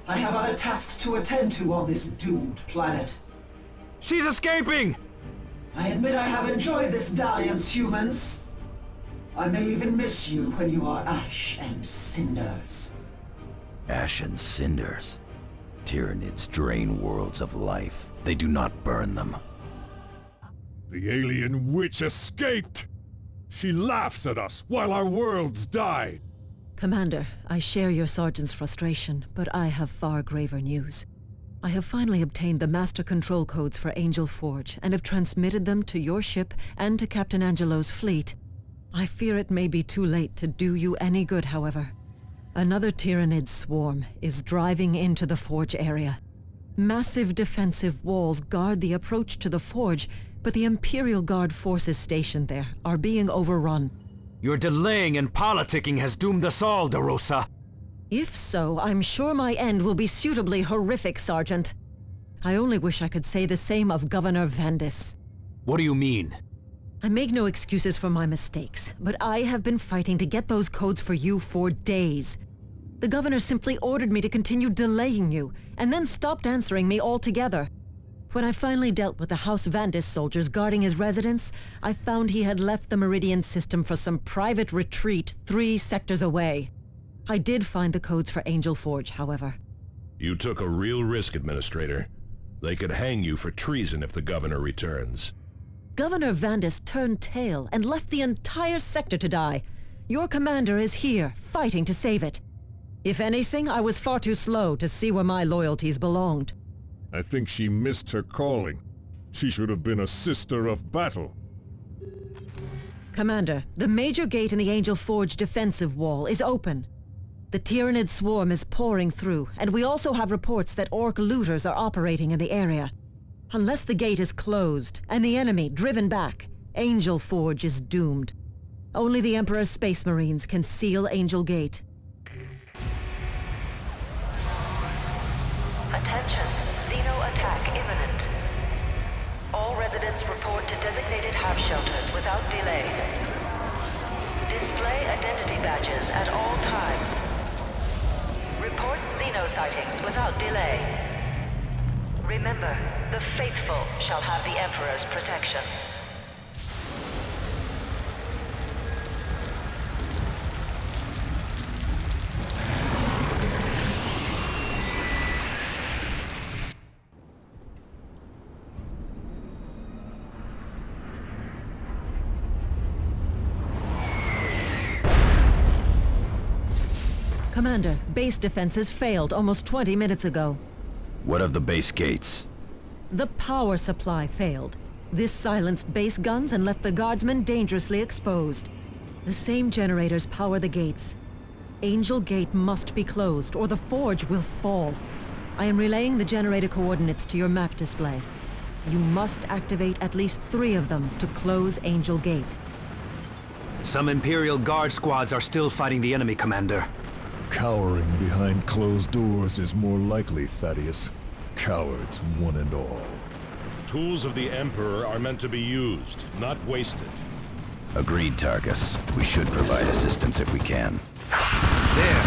I have other tasks to attend to on this doomed planet. She's escaping! I admit I have enjoyed this dalliance, humans. I may even miss you when you are ash and cinders. Ash and cinders. Tyranids drain worlds of life. They do not burn them. The alien witch escaped! She laughs at us while our worlds die! Commander, I share your sergeant's frustration, but I have far graver news. I have finally obtained the master control codes for Angel Forge and have transmitted them to your ship and to Captain Angelos' fleet. I fear it may be too late to do you any good, however. Another Tyranid swarm is driving into the Forge area. Massive defensive walls guard the approach to the Forge, but the Imperial Guard forces stationed there are being overrun. Your delaying and politicking has doomed us all, DeRosa. If so, I'm sure my end will be suitably horrific, Sergeant. I only wish I could say the same of Governor Vandis. What do you mean? I make no excuses for my mistakes, but I have been fighting to get those codes for you for days. The governor simply ordered me to continue delaying you, and then stopped answering me altogether. When I finally dealt with the House Vandis soldiers guarding his residence, I found he had left the Meridian system for some private retreat 3 sectors away. I did find the codes for Angel Forge, however. You took a real risk, Administrator. They could hang you for treason if the governor returns. Governor Vandis turned tail and left the entire sector to die. Your commander is here, fighting to save it. If anything, I was far too slow to see where my loyalties belonged. I think she missed her calling. She should have been a sister of battle. Commander, the major gate in the Angel Forge defensive wall is open. The Tyranid swarm is pouring through, and we also have reports that Ork looters are operating in the area. Unless the gate is closed, and the enemy driven back, Angel Forge is doomed. Only the Emperor's Space Marines can seal Angel Gate. Attention, Xeno attack imminent. All residents report to designated half shelters without delay. Display identity badges at all times. Report Xeno sightings without delay. Remember, the faithful shall have the Emperor's protection. Commander, base defenses failed almost 20 minutes ago. What of the base gates? The power supply failed. This silenced base guns and left the guardsmen dangerously exposed. The same generators power the gates. Angel Gate must be closed, or the forge will fall. I am relaying the generator coordinates to your map display. You must activate at least 3 of them to close Angel Gate. Some Imperial Guard squads are still fighting the enemy, Commander. Cowering behind closed doors is more likely, Thaddeus. Cowards, one and all. Tools of the Emperor are meant to be used, not wasted. Agreed, Tarkus. We should provide assistance if we can. There!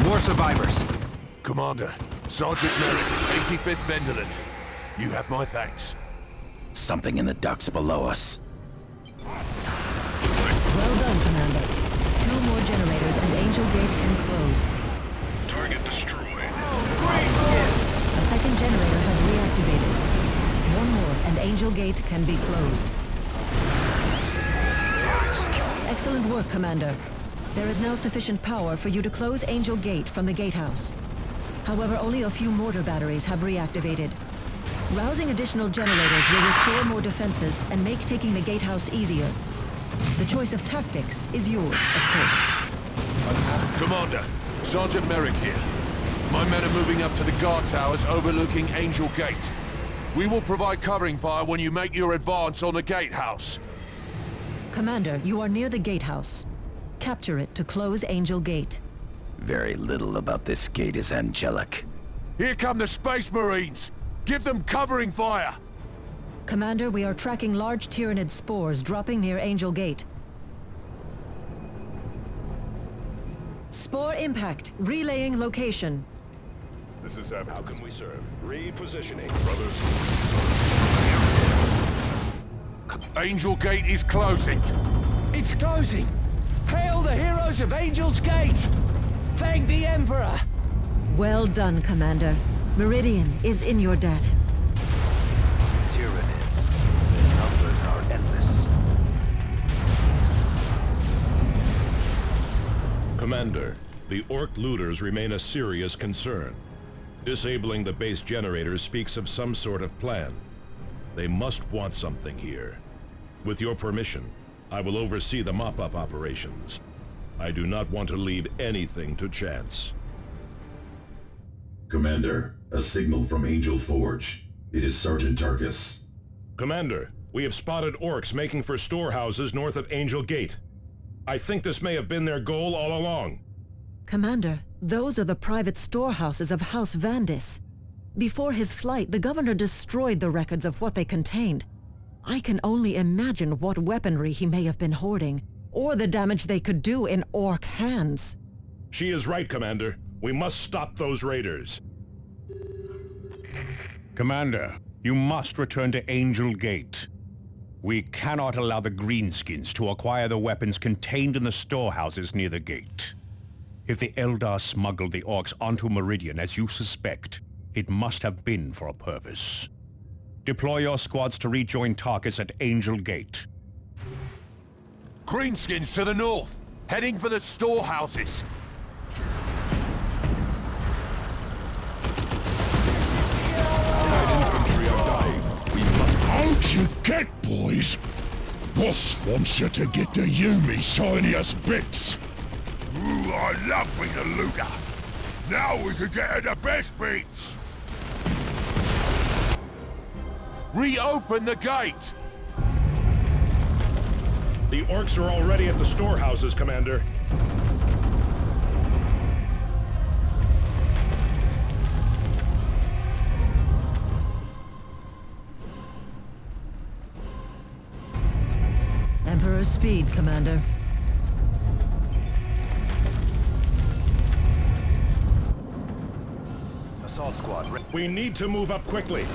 More survivors! Commander, Sergeant Merrick, 85th Vendelant. You have my thanks. Something in the ducts below us. Well done, Commander. 2 more generators and Angel Gate can close. Target destroyed. A second generator has reactivated. 1 more and Angel Gate can be closed. Excellent work, Commander. There is now sufficient power for you to close Angel Gate from the gatehouse. However, only a few mortar batteries have reactivated. Rousing additional generators will restore more defenses and make taking the gatehouse easier. The choice of tactics is yours, of course. Commander, Sergeant Merrick here. My men are moving up to the guard towers overlooking Angel Gate. We will provide covering fire when you make your advance on the gatehouse. Commander, you are near the gatehouse. Capture it to close Angel Gate. Very little about this gate is angelic. Here come the Space Marines! Give them covering fire! Commander, we are tracking large Tyranid spores dropping near Angel Gate. Spore impact. Relaying location. This is Abbott. How can we serve? Repositioning, brothers. Angel Gate is closing. It's closing! Hail the heroes of Angel's Gate! Thank the Emperor! Well done, Commander. Meridian is in your debt. Tyranids. The numbers are endless. Commander, the Ork looters remain a serious concern. Disabling the base generators speaks of some sort of plan. They must want something here. With your permission, I will oversee the mop-up operations. I do not want to leave anything to chance. Commander, a signal from Angel Forge. It is Sergeant Tarkus. Commander, we have spotted Orks making for storehouses north of Angel Gate. I think this may have been their goal all along. Commander, those are the private storehouses of House Vandis. Before his flight, the governor destroyed the records of what they contained. I can only imagine what weaponry he may have been hoarding, or the damage they could do in Ork hands. She is right, Commander. We must stop those raiders. Commander, you must return to Angel Gate. We cannot allow the Greenskins to acquire the weapons contained in the storehouses near the gate. If the Eldar smuggled the Orks onto Meridian as you suspect, it must have been for a purpose. Deploy your squads to rejoin Tarkus at Angel Gate. Greenskins to the north, heading for the storehouses. Out you get, boys! Boss wants you to get to Yumi shiniest bits! Ooh, I love being a looter! Now we can get at the best bits! Reopen the gate! The Orks are already at the storehouses, Commander. Emperor's speed, Commander. Assault squad. We need to move up quickly.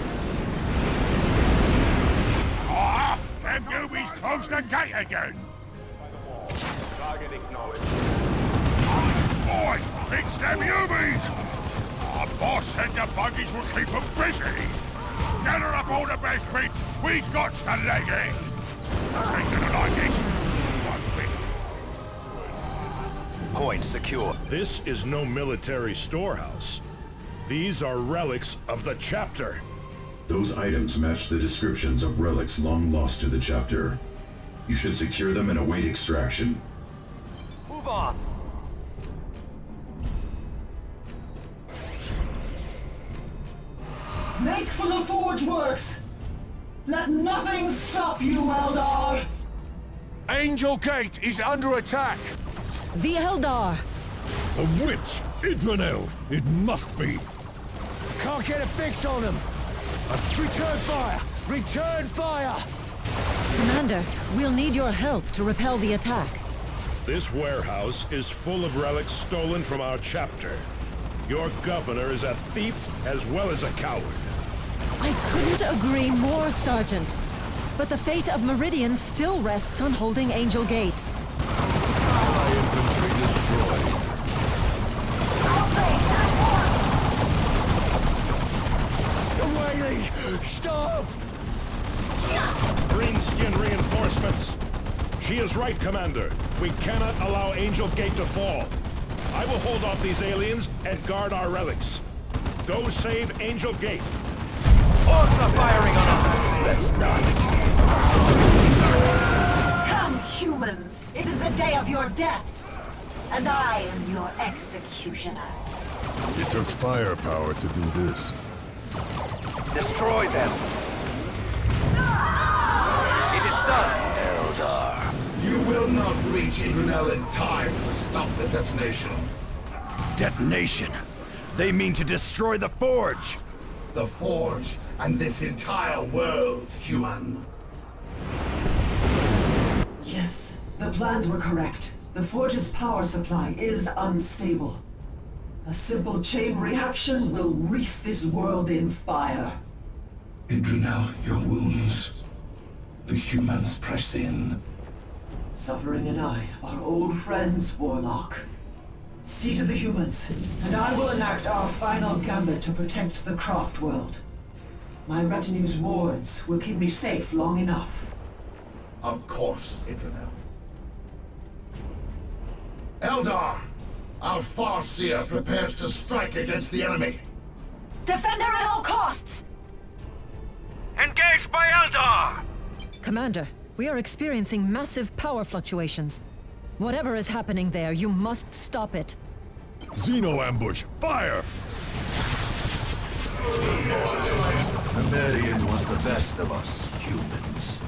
Ah! Them newbies closed the gate again! Target acknowledged. Boy, it's them newbies! Our boss said the buggies will keep them busy! Gather up all the best bits, we've got to leg it! Ain't gonna like this. One bit. points secure. This is no military storehouse. These are relics of the chapter. Those items match the descriptions of relics long lost to the chapter. You should secure them and await extraction. Move on. Make for the Forge Works! Let nothing stop you, Eldar! Angel Gate is under attack! The Eldar! A witch! Idranel! It must be! Can't get a fix on them! Return fire! Return fire! Commander, we'll need your help to repel the attack. This warehouse is full of relics stolen from our chapter. Your governor is a thief as well as a coward. I couldn't agree more, Sergeant. But the fate of Meridian still rests on holding Angel Gate. Ally infantry destroyed. Whaley! Stop! Greenskin reinforcements. She is right, Commander. We cannot allow Angel Gate to fall. I will hold off these aliens and guard our relics. Go save Angel Gate. Orks are firing on us! Let's not. Come, humans! It is the day of your deaths! And I am your executioner. It took firepower to do this. Destroy them! It is done! Eldar, you will not reach Idranel in time to stop the detonation. Detonation? They mean to destroy the Forge! The Forge and this entire world, human. Yes, the plans were correct. The Forge's power supply is unstable. A simple chain reaction will wreath this world in fire. Idranel, your wounds. The humans press in. Suffering and I are old friends, Warlock. See to the humans, and I will enact our final gambit to protect the craft world. My retinue's wards will keep me safe long enough. Of course, Idranel. Eldar! Our Farseer prepares to strike against the enemy. Defend her at all costs! Engaged by Eldar! Commander, we are experiencing massive power fluctuations. Whatever is happening there, you must stop it. Xeno ambush! Fire! Meridian was the best of us, humans.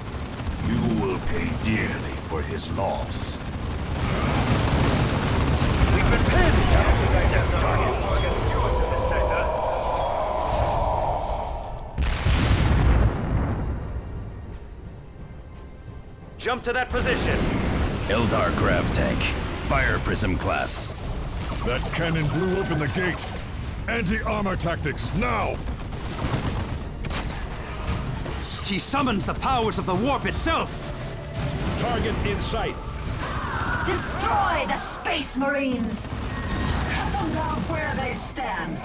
You will pay dearly for his loss. We've been pinned! Target targets stewards in this sector. Jump to that position! Eldar grav tank. Fire prism class. That cannon blew open the gate! Anti-armor tactics, now! She summons the powers of the warp itself! Target in sight. Destroy the Space Marines! Cut them down where they stand!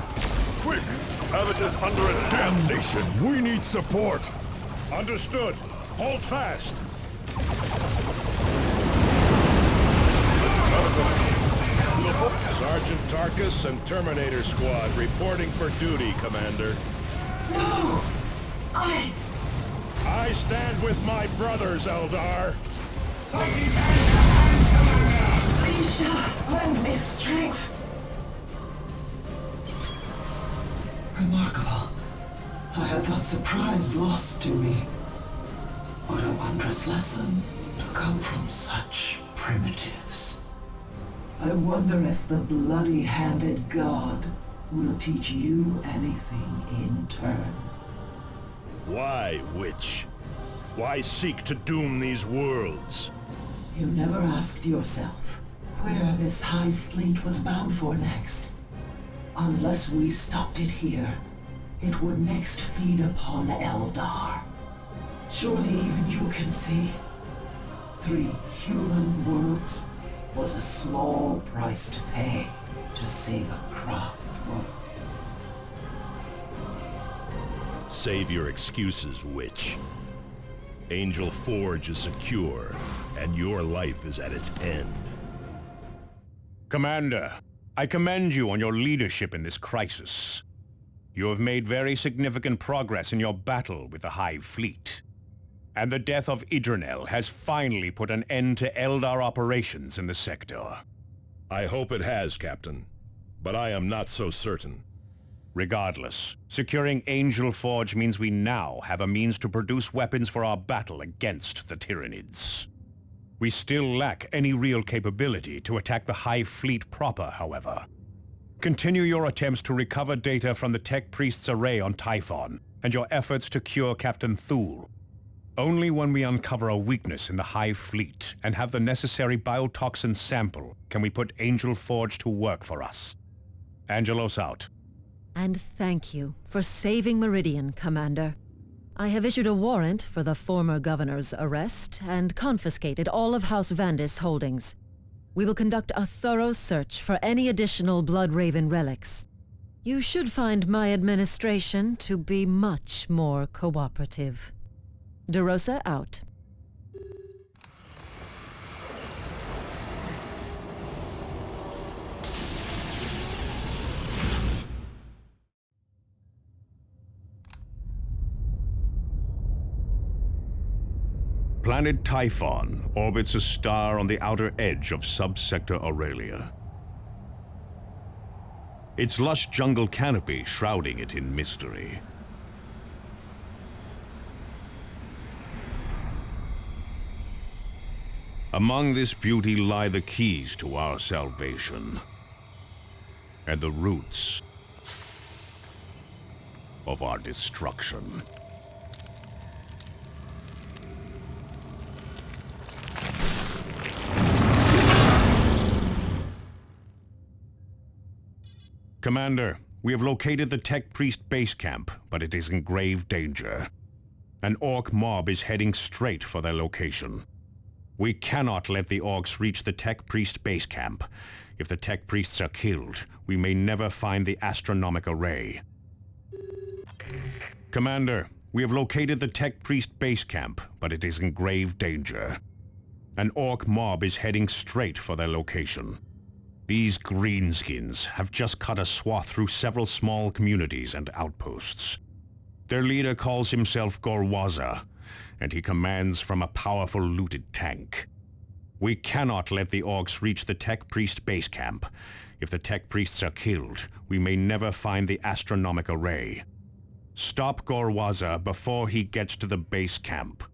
Quick! Avitus under attack! Damnation! We need support! Understood. Hold fast. Sergeant Tarkus and Terminator Squad reporting for duty, Commander. No! I stand with my brothers, Eldar. Please, lend me strength. Remarkable. I had thought surprise lost to me. What a wondrous lesson to come from such primitives. I wonder if the bloody-handed god will teach you anything in turn. Why, witch? Why seek to doom these worlds? You never asked yourself where this hive fleet was bound for next. Unless we stopped it here, it would next feed upon Eldar. Surely even you can see. 3 human worlds was a small price to pay to save a craft world. Save your excuses, witch. Angel Forge is secure, and your life is at its end. Commander, I commend you on your leadership in this crisis. You have made very significant progress in your battle with the Hive Fleet. And the death of Idranel has finally put an end to Eldar operations in the sector. I hope it has, Captain. But I am not so certain. Regardless, securing Angel Forge means we now have a means to produce weapons for our battle against the Tyranids. We still lack any real capability to attack the Hive Fleet proper, however. Continue your attempts to recover data from the Tech Priest's array on Typhon, and your efforts to cure Captain Thule. Only when we uncover a weakness in the Hive Fleet and have the necessary biotoxin sample can we put Angel Forge to work for us. Angelos out. And thank you for saving Meridian, Commander. I have issued a warrant for the former governor's arrest and confiscated all of House Vandis' holdings. We will conduct a thorough search for any additional Bloodraven relics. You should find my administration to be much more cooperative. DeRosa out. Planet Typhon orbits a star on the outer edge of subsector Aurelia. Its lush jungle canopy shrouding it in mystery. Among this beauty lie the keys to our salvation, and the roots of our destruction. Commander, we have located the Tech Priest base camp, but it is in grave danger. An Ork mob is heading straight for their location. We cannot let the Orks reach the Tech Priest base camp. If the Tech Priests are killed, we may never find the Astronomic Array. Commander, we have located the Tech Priest base camp, but it is in grave danger. An Ork mob is heading straight for their location. These greenskins have just cut a swath through several small communities and outposts. Their leader calls himself Gorwaza, and he commands from a powerful looted tank. We cannot let the Orks reach the Tech Priest base camp. If the Tech Priests are killed, we may never find the Astronomic Array. Stop Gorwaza before he gets to the base camp.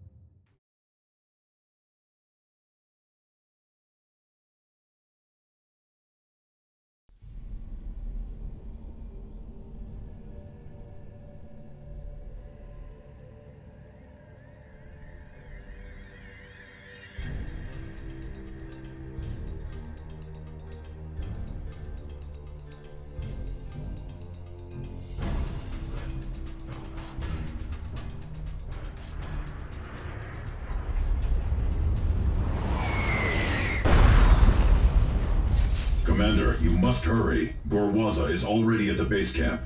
Commander, you must hurry. Gorwaza is already at the base camp.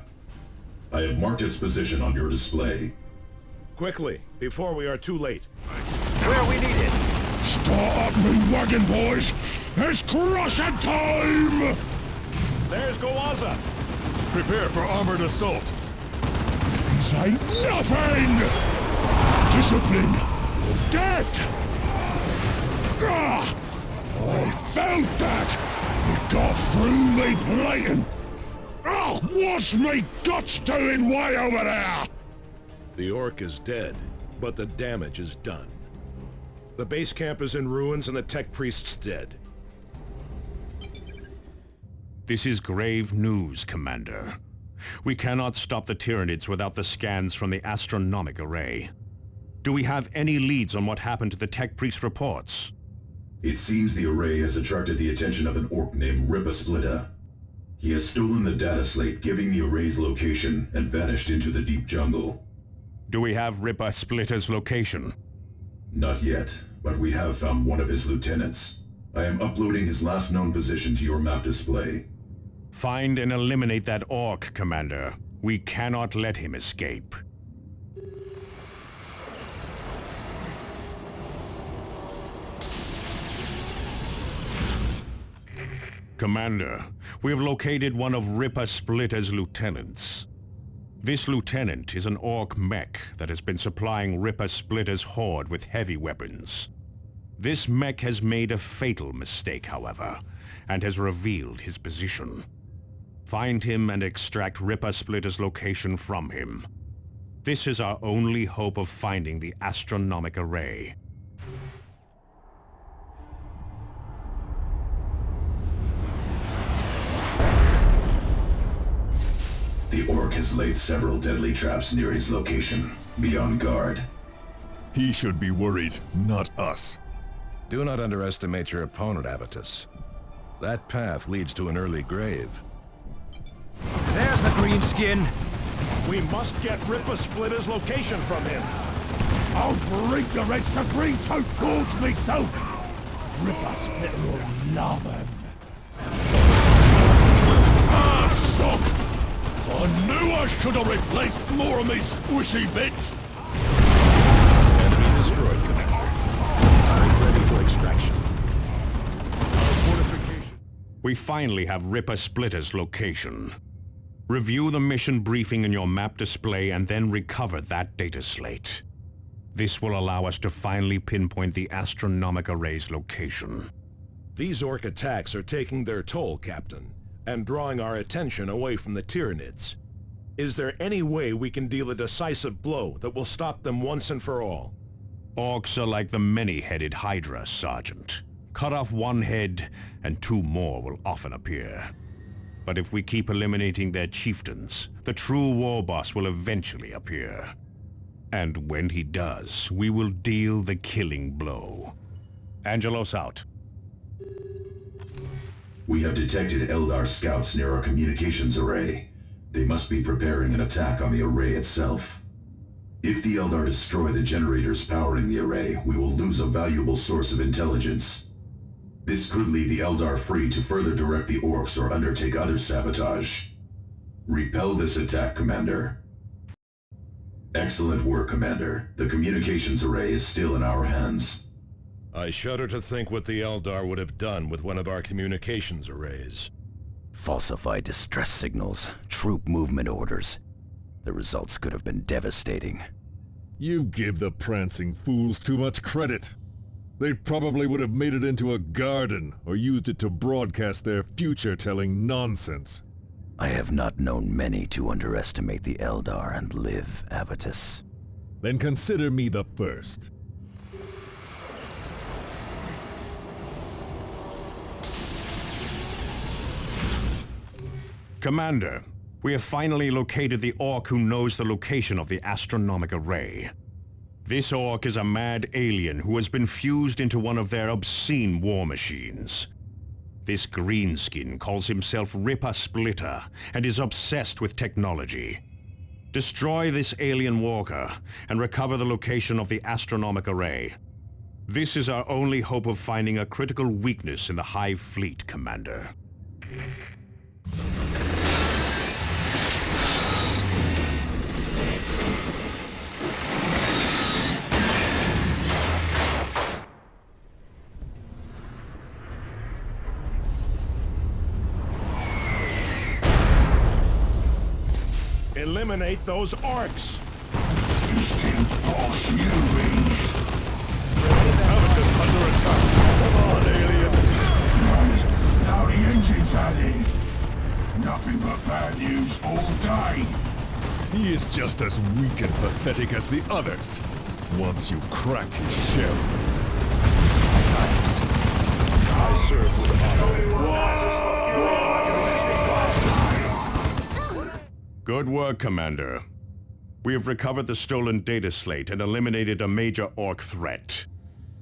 I have marked its position on your display. Quickly, before we are too late. Where we need it. Start up me wagon, boys! It's crossing time! There's Gorwaza! Prepare for armored assault. These ain't nothing! Discipline! Death! Ah! I felt that! It got through me plating! Oh, what's me guts doing way over there? The Ork is dead, but the damage is done. The base camp is in ruins and the Tech Priest's dead. This is grave news, Commander. We cannot stop the Tyranids without the scans from the Astronomic Array. Do we have any leads on what happened to the Tech Priest reports? It seems the array has attracted the attention of an Ork named Ripa Splitta. He has stolen the data slate giving the array's location and vanished into the deep jungle. Do we have Ripa Splitta's location? Not yet, but we have found one of his lieutenants. I am uploading his last known position to your map display. Find and eliminate that Ork, Commander. We cannot let him escape. Commander, we have located one of Ripper Splitter's lieutenants. This lieutenant is an Ork mech that has been supplying Ripper Splitter's horde with heavy weapons. This mech has made a fatal mistake, however, and has revealed his position. Find him and extract Ripper Splitter's location from him. This is our only hope of finding the Astronomic Array. The Ork has laid several deadly traps near his location. Be on guard. He should be worried, not us. Do not underestimate your opponent, Avitus. That path leads to an early grave. There's the green skin. We must get Ripper Splitter's location from him. I'll bring the Reds to Green-Tooth Gorge myself! Ripper Splitter will love him. Ah, shock! I knew I should have replaced more of me squishy bits! Enemy destroyed, Commander. Get ready for extraction. Fortification. We finally have Ripper Splitter's location. Review the mission briefing in your map display and then recover that data slate. This will allow us to finally pinpoint the Astronomic Array's location. These Ork attacks are taking their toll, Captain, and drawing our attention away from the Tyranids. Is there any way we can deal a decisive blow that will stop them once and for all? Orks are like the many-headed Hydra, Sergeant. Cut off one head, and two more will often appear. But if we keep eliminating their chieftains, the true war boss will eventually appear. And when he does, we will deal the killing blow. Angelos out. We have detected Eldar scouts near our communications array. They must be preparing an attack on the array itself. If the Eldar destroy the generators powering the array, we will lose a valuable source of intelligence. This could leave the Eldar free to further direct the Orks or undertake other sabotage. Repel this attack, Commander. Excellent work, Commander. The communications array is still in our hands. I shudder to think what the Eldar would have done with one of our communications arrays. Falsify distress signals, troop movement orders. The results could have been devastating. You give the prancing fools too much credit. They probably would have made it into a garden, or used it to broadcast their future-telling nonsense. I have not known many to underestimate the Eldar and live, Avitus. Then consider me the first. Commander, we have finally located the Ork who knows the location of the Astronomic Array. This Ork is a mad alien who has been fused into one of their obscene war machines. This greenskin calls himself Ripper Splitter and is obsessed with technology. Destroy this alien walker and recover the location of the Astronomic Array. This is our only hope of finding a critical weakness in the Hive Fleet, Commander. Eliminate those Orks! Feast him, boss, you rings! Avitus under attack! Come on, aliens! Now the engine's at it! Nothing but bad news all day! He is just as weak and pathetic as the others. Once you crack his shell. I serve with honor. Good work, Commander. We have recovered the stolen data slate and eliminated a major Ork threat.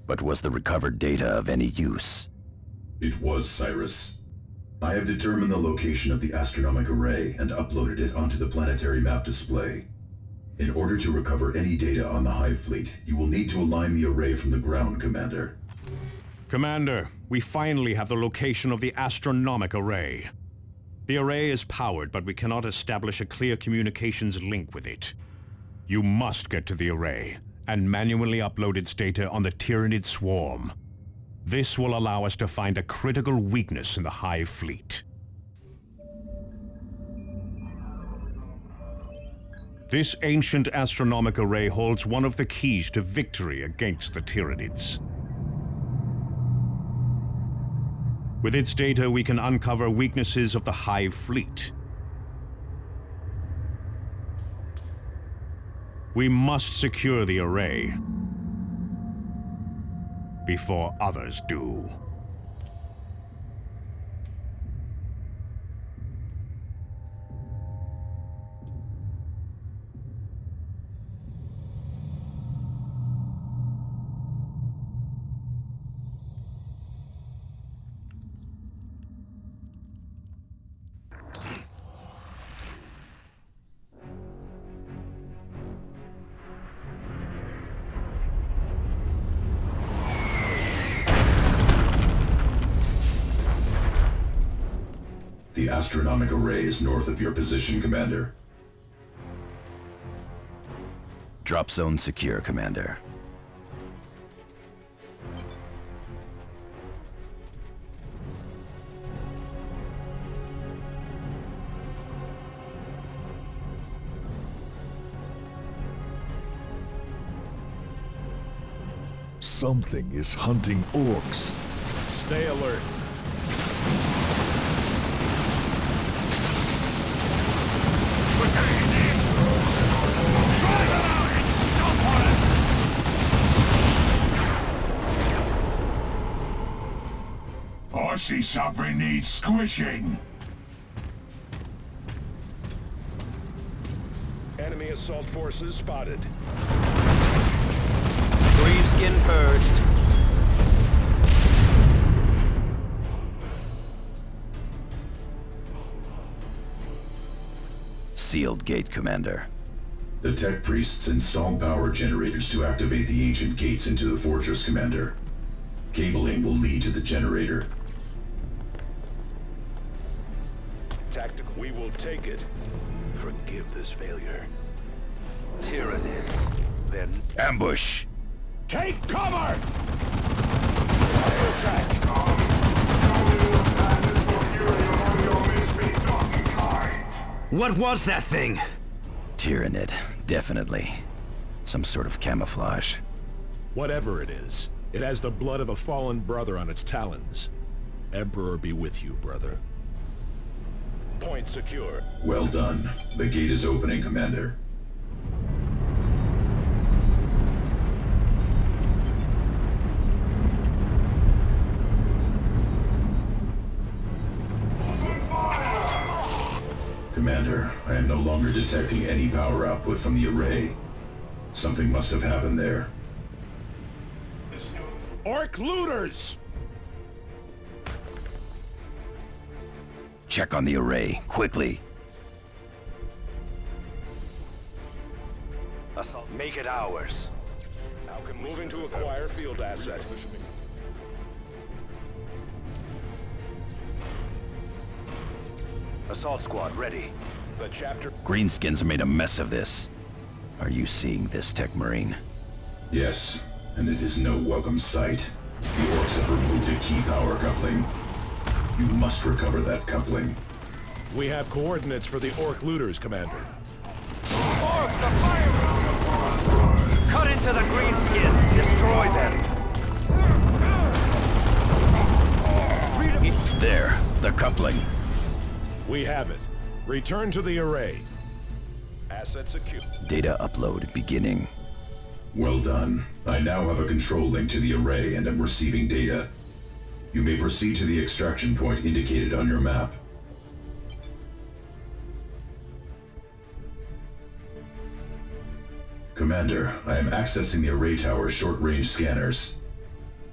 But was the recovered data of any use? It was, Cyrus. I have determined the location of the Astronomic Array and uploaded it onto the planetary map display. In order to recover any data on the Hive Fleet, you will need to align the array from the ground, Commander. Commander, we finally have the location of the Astronomic Array. The array is powered, but we cannot establish a clear communications link with it. You must get to the array and manually upload its data on the Tyranid swarm. This will allow us to find a critical weakness in the Hive fleet. This ancient astronomic array holds one of the keys to victory against the Tyranids. With its data, we can uncover weaknesses of the Hive fleet. We must secure the array before others do. The Astronomic Array is north of your position, Commander. Drop zone secure, Commander. Something is hunting orcs. Stay alert. Horsey Sovereign needs squishing. Enemy assault forces spotted. Greenskin purged. Sealed gate, Commander. The tech priests installed power generators to activate the ancient gates into the fortress, Commander. Cabling will lead to the generator. Tactical. We will take it. Forgive this failure. Tyranids. Then ambush. Take cover! What was that thing? Tyranid, definitely. Some sort of camouflage. Whatever it is, it has the blood of a fallen brother on its talons. Emperor be with you, brother. Point secure. Well done. The gate is opening, Commander. Commander, I am no longer detecting any power output from the array. Something must have happened there. Ork looters! Check on the array, quickly. Assault. Make it ours. Moving to acquire field asset. Assault squad ready. The chapter. Greenskins made a mess of this. Are you seeing this, Tech Marine? Yes, and it is no welcome sight. The Orks have removed a key power coupling. You must recover that coupling. We have coordinates for the Ork looters, Commander. Orks are firing! Cut into the greenskin! Destroy them! There, the coupling. We have it. Return to the array. Asset secure. Data upload beginning. Well done. I now have a control link to the array and am receiving data. You may proceed to the extraction point indicated on your map. Commander, I am accessing the array tower's short-range scanners.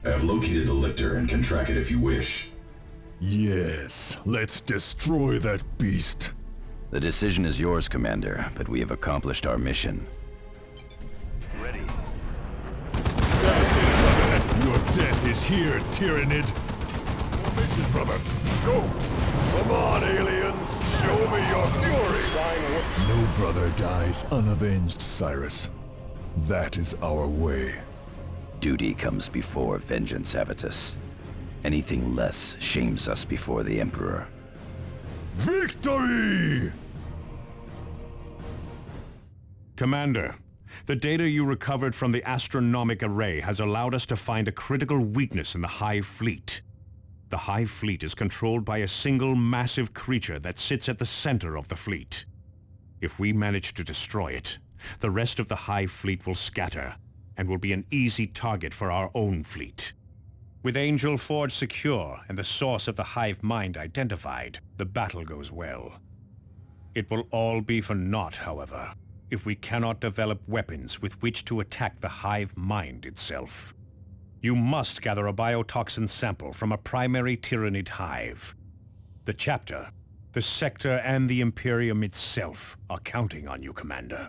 I have located the lictor and can track it if you wish. Yes, let's destroy that beast. The decision is yours, Commander, but we have accomplished our mission. Ready. Your death is here, Tyranid. Mission, brothers. Go! Come on, aliens! Show me your fury! No brother dies unavenged, Cyrus. That is our way. Duty comes before vengeance, Avitus. Anything less shames us before the Emperor. Victory! Commander, the data you recovered from the Astronomic Array has allowed us to find a critical weakness in the Hive Fleet. The Hive Fleet is controlled by a single massive creature that sits at the center of the fleet. If we manage to destroy it, the rest of the Hive Fleet will scatter and will be an easy target for our own fleet. With Angel Forge secure and the source of the Hive Mind identified, the battle goes well. It will all be for naught, however, if we cannot develop weapons with which to attack the Hive Mind itself. You must gather a biotoxin sample from a primary Tyrannid hive. The chapter, the sector, and the Imperium itself are counting on you, Commander.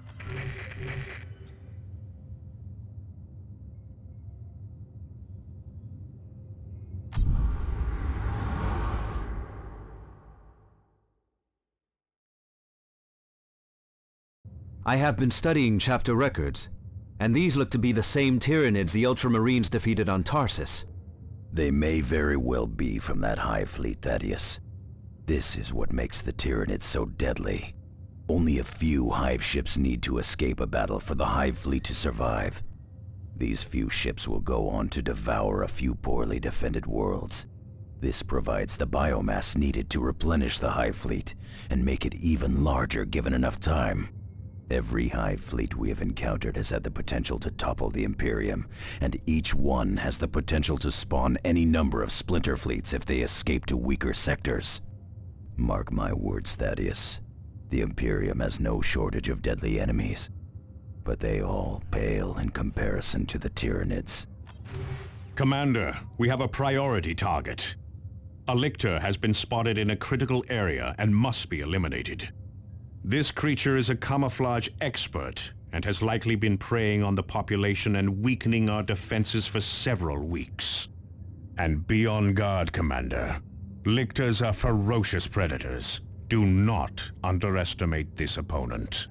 I have been studying chapter records, and these look to be the same Tyrannids the Ultramarines defeated on Tarsus. They may very well be from that Hive Fleet, Thaddeus. This is what makes the Tyrannids so deadly. Only a few Hive ships need to escape a battle for the Hive Fleet to survive. These few ships will go on to devour a few poorly defended worlds. This provides the biomass needed to replenish the Hive Fleet, and make it even larger given enough time. Every Hive Fleet we have encountered has had the potential to topple the Imperium, and each one has the potential to spawn any number of splinter fleets if they escape to weaker sectors. Mark my words, Thaddeus. The Imperium has no shortage of deadly enemies, but they all pale in comparison to the Tyrannids. Commander, we have a priority target. A lictor has been spotted in a critical area and must be eliminated. This creature is a camouflage expert and has likely been preying on the population and weakening our defenses for several weeks. And be on guard, Commander. Lictors are ferocious predators. Do not underestimate this opponent.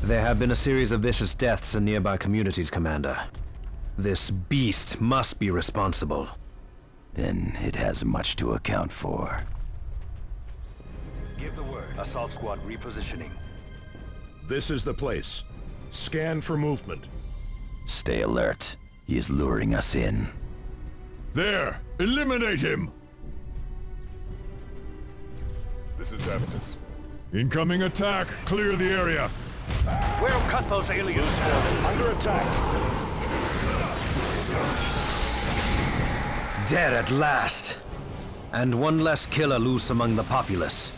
There have been a series of vicious deaths in nearby communities, Commander. This beast must be responsible. Then it has much to account for. Give the word. Assault squad repositioning. This is the place. Scan for movement. Stay alert. He is luring us in. There! Eliminate him! This is Avitus. Incoming attack! Clear the area! We'll cut those aliens for them. Under attack. Dead at last! And one less killer loose among the populace.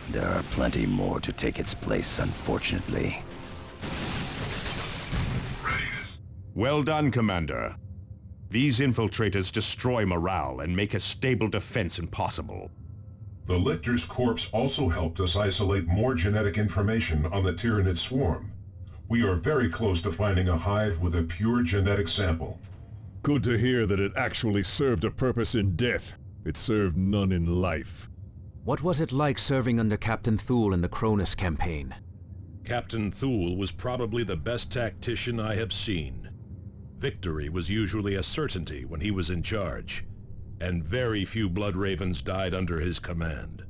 There are plenty more to take its place, unfortunately. Well done, Commander. These infiltrators destroy morale and make a stable defense impossible. The Lictor's corpse also helped us isolate more genetic information on the Tyrannid swarm. We are very close to finding a hive with a pure genetic sample. Good to hear that it actually served a purpose in death. It served none in life. What was it like serving under Captain Thule in the Cronus campaign? Captain Thule was probably the best tactician I have seen. Victory was usually a certainty when he was in charge, and very few Blood Ravens died under his command.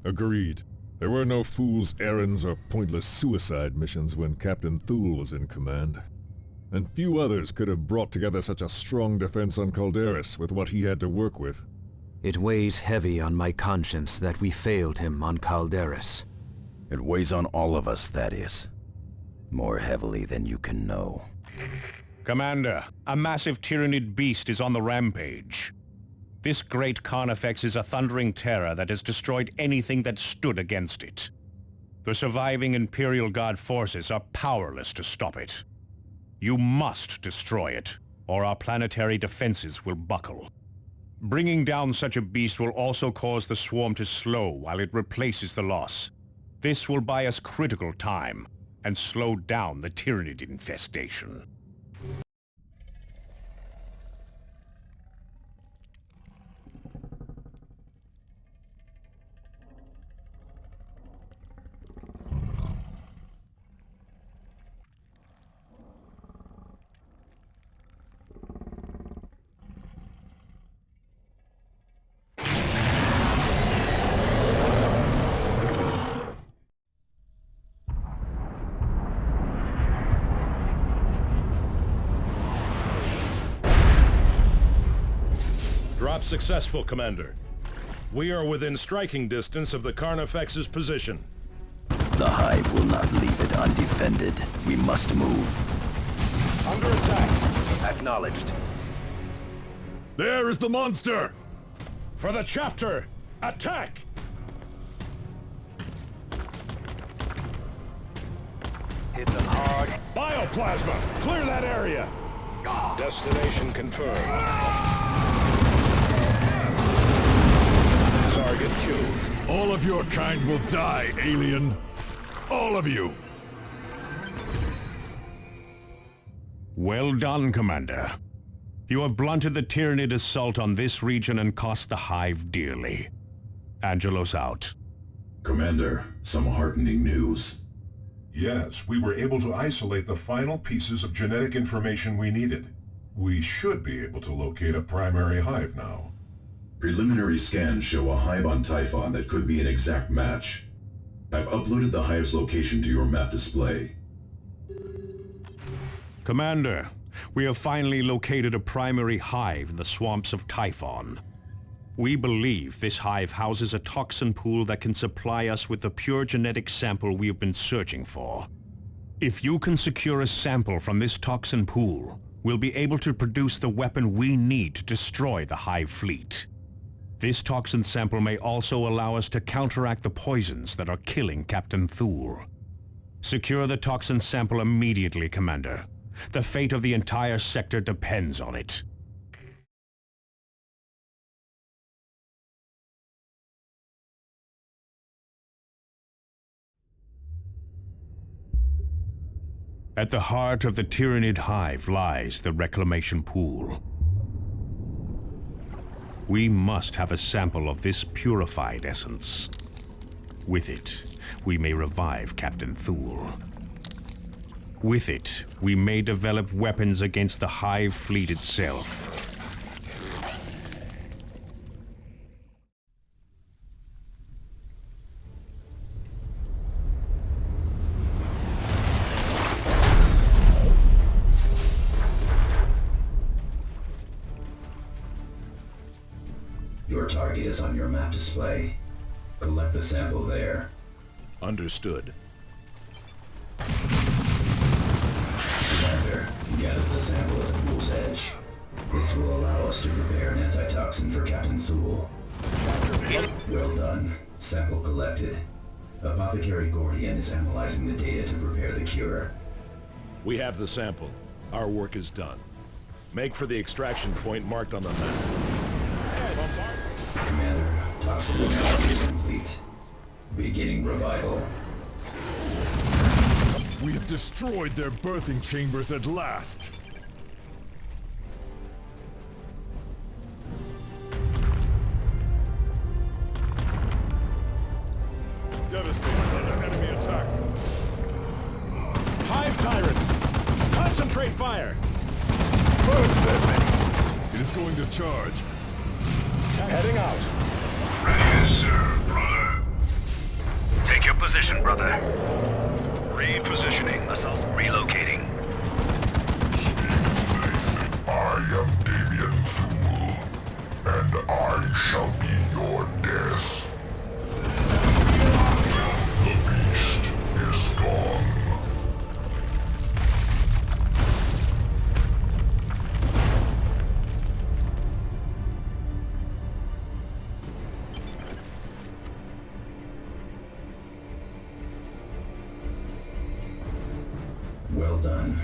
Agreed. There were no fool's errands or pointless suicide missions when Captain Thule was in command. And few others could have brought together such a strong defense on Calderis with what he had to work with. It weighs heavy on my conscience that we failed him on Calderis. It weighs on all of us, Thaddeus. More heavily than you can know. Commander, a massive Tyrannid beast is on the rampage. This great carnifex is a thundering terror that has destroyed anything that stood against it. The surviving Imperial Guard forces are powerless to stop it. You must destroy it, or our planetary defenses will buckle. Bringing down such a beast will also cause the swarm to slow while it replaces the loss. This will buy us critical time and slow down the Tyranid infestation. Drop successful, Commander. We are within striking distance of the Carnifex's position. The Hive will not leave it undefended. We must move. Under attack. Acknowledged. There is the monster! For the chapter! Attack! Hit them hard. Bioplasma! Clear that area! Destination confirmed. Target killed. All of your kind will die, alien. All of you. Well done, Commander. You have blunted the Tyranid assault on this region and cost the Hive dearly. Angelos out. Commander, some heartening news. Yes, we were able to isolate the final pieces of genetic information we needed. We should be able to locate a primary hive now. Preliminary scans show a hive on Typhon that could be an exact match. I've uploaded the hive's location to your map display. Commander, we have finally located a primary hive in the swamps of Typhon. We believe this hive houses a toxin pool that can supply us with the pure genetic sample we have been searching for. If you can secure a sample from this toxin pool, we'll be able to produce the weapon we need to destroy the hive fleet. This toxin sample may also allow us to counteract the poisons that are killing Captain Thule. Secure the toxin sample immediately, Commander. The fate of the entire sector depends on it. At the heart of the Tyranid hive lies the reclamation pool. We must have a sample of this purified essence. With it, we may revive Captain Thule. With it, we may develop weapons against the hive fleet itself. Your target is on your map display. Collect the sample there. Understood. Commander, gather the sample at the pool's edge. This will allow us to prepare an antitoxin for Captain Thule. Well done. Sample collected. Apothecary Gordian is analyzing the data to prepare the cure. We have the sample. Our work is done. Make for the extraction point marked on the map. Commander, toxin analysis complete. Beginning revival. We have destroyed their birthing chambers at last. Devastator's under enemy attack. Hive tyrant! Concentrate fire! It is going to charge. Heading out. Ready to serve, brother. Take your position, brother. Repositioning. Assault relocating. I am Damien Thule, and I shall be your death. The beast is gone. done.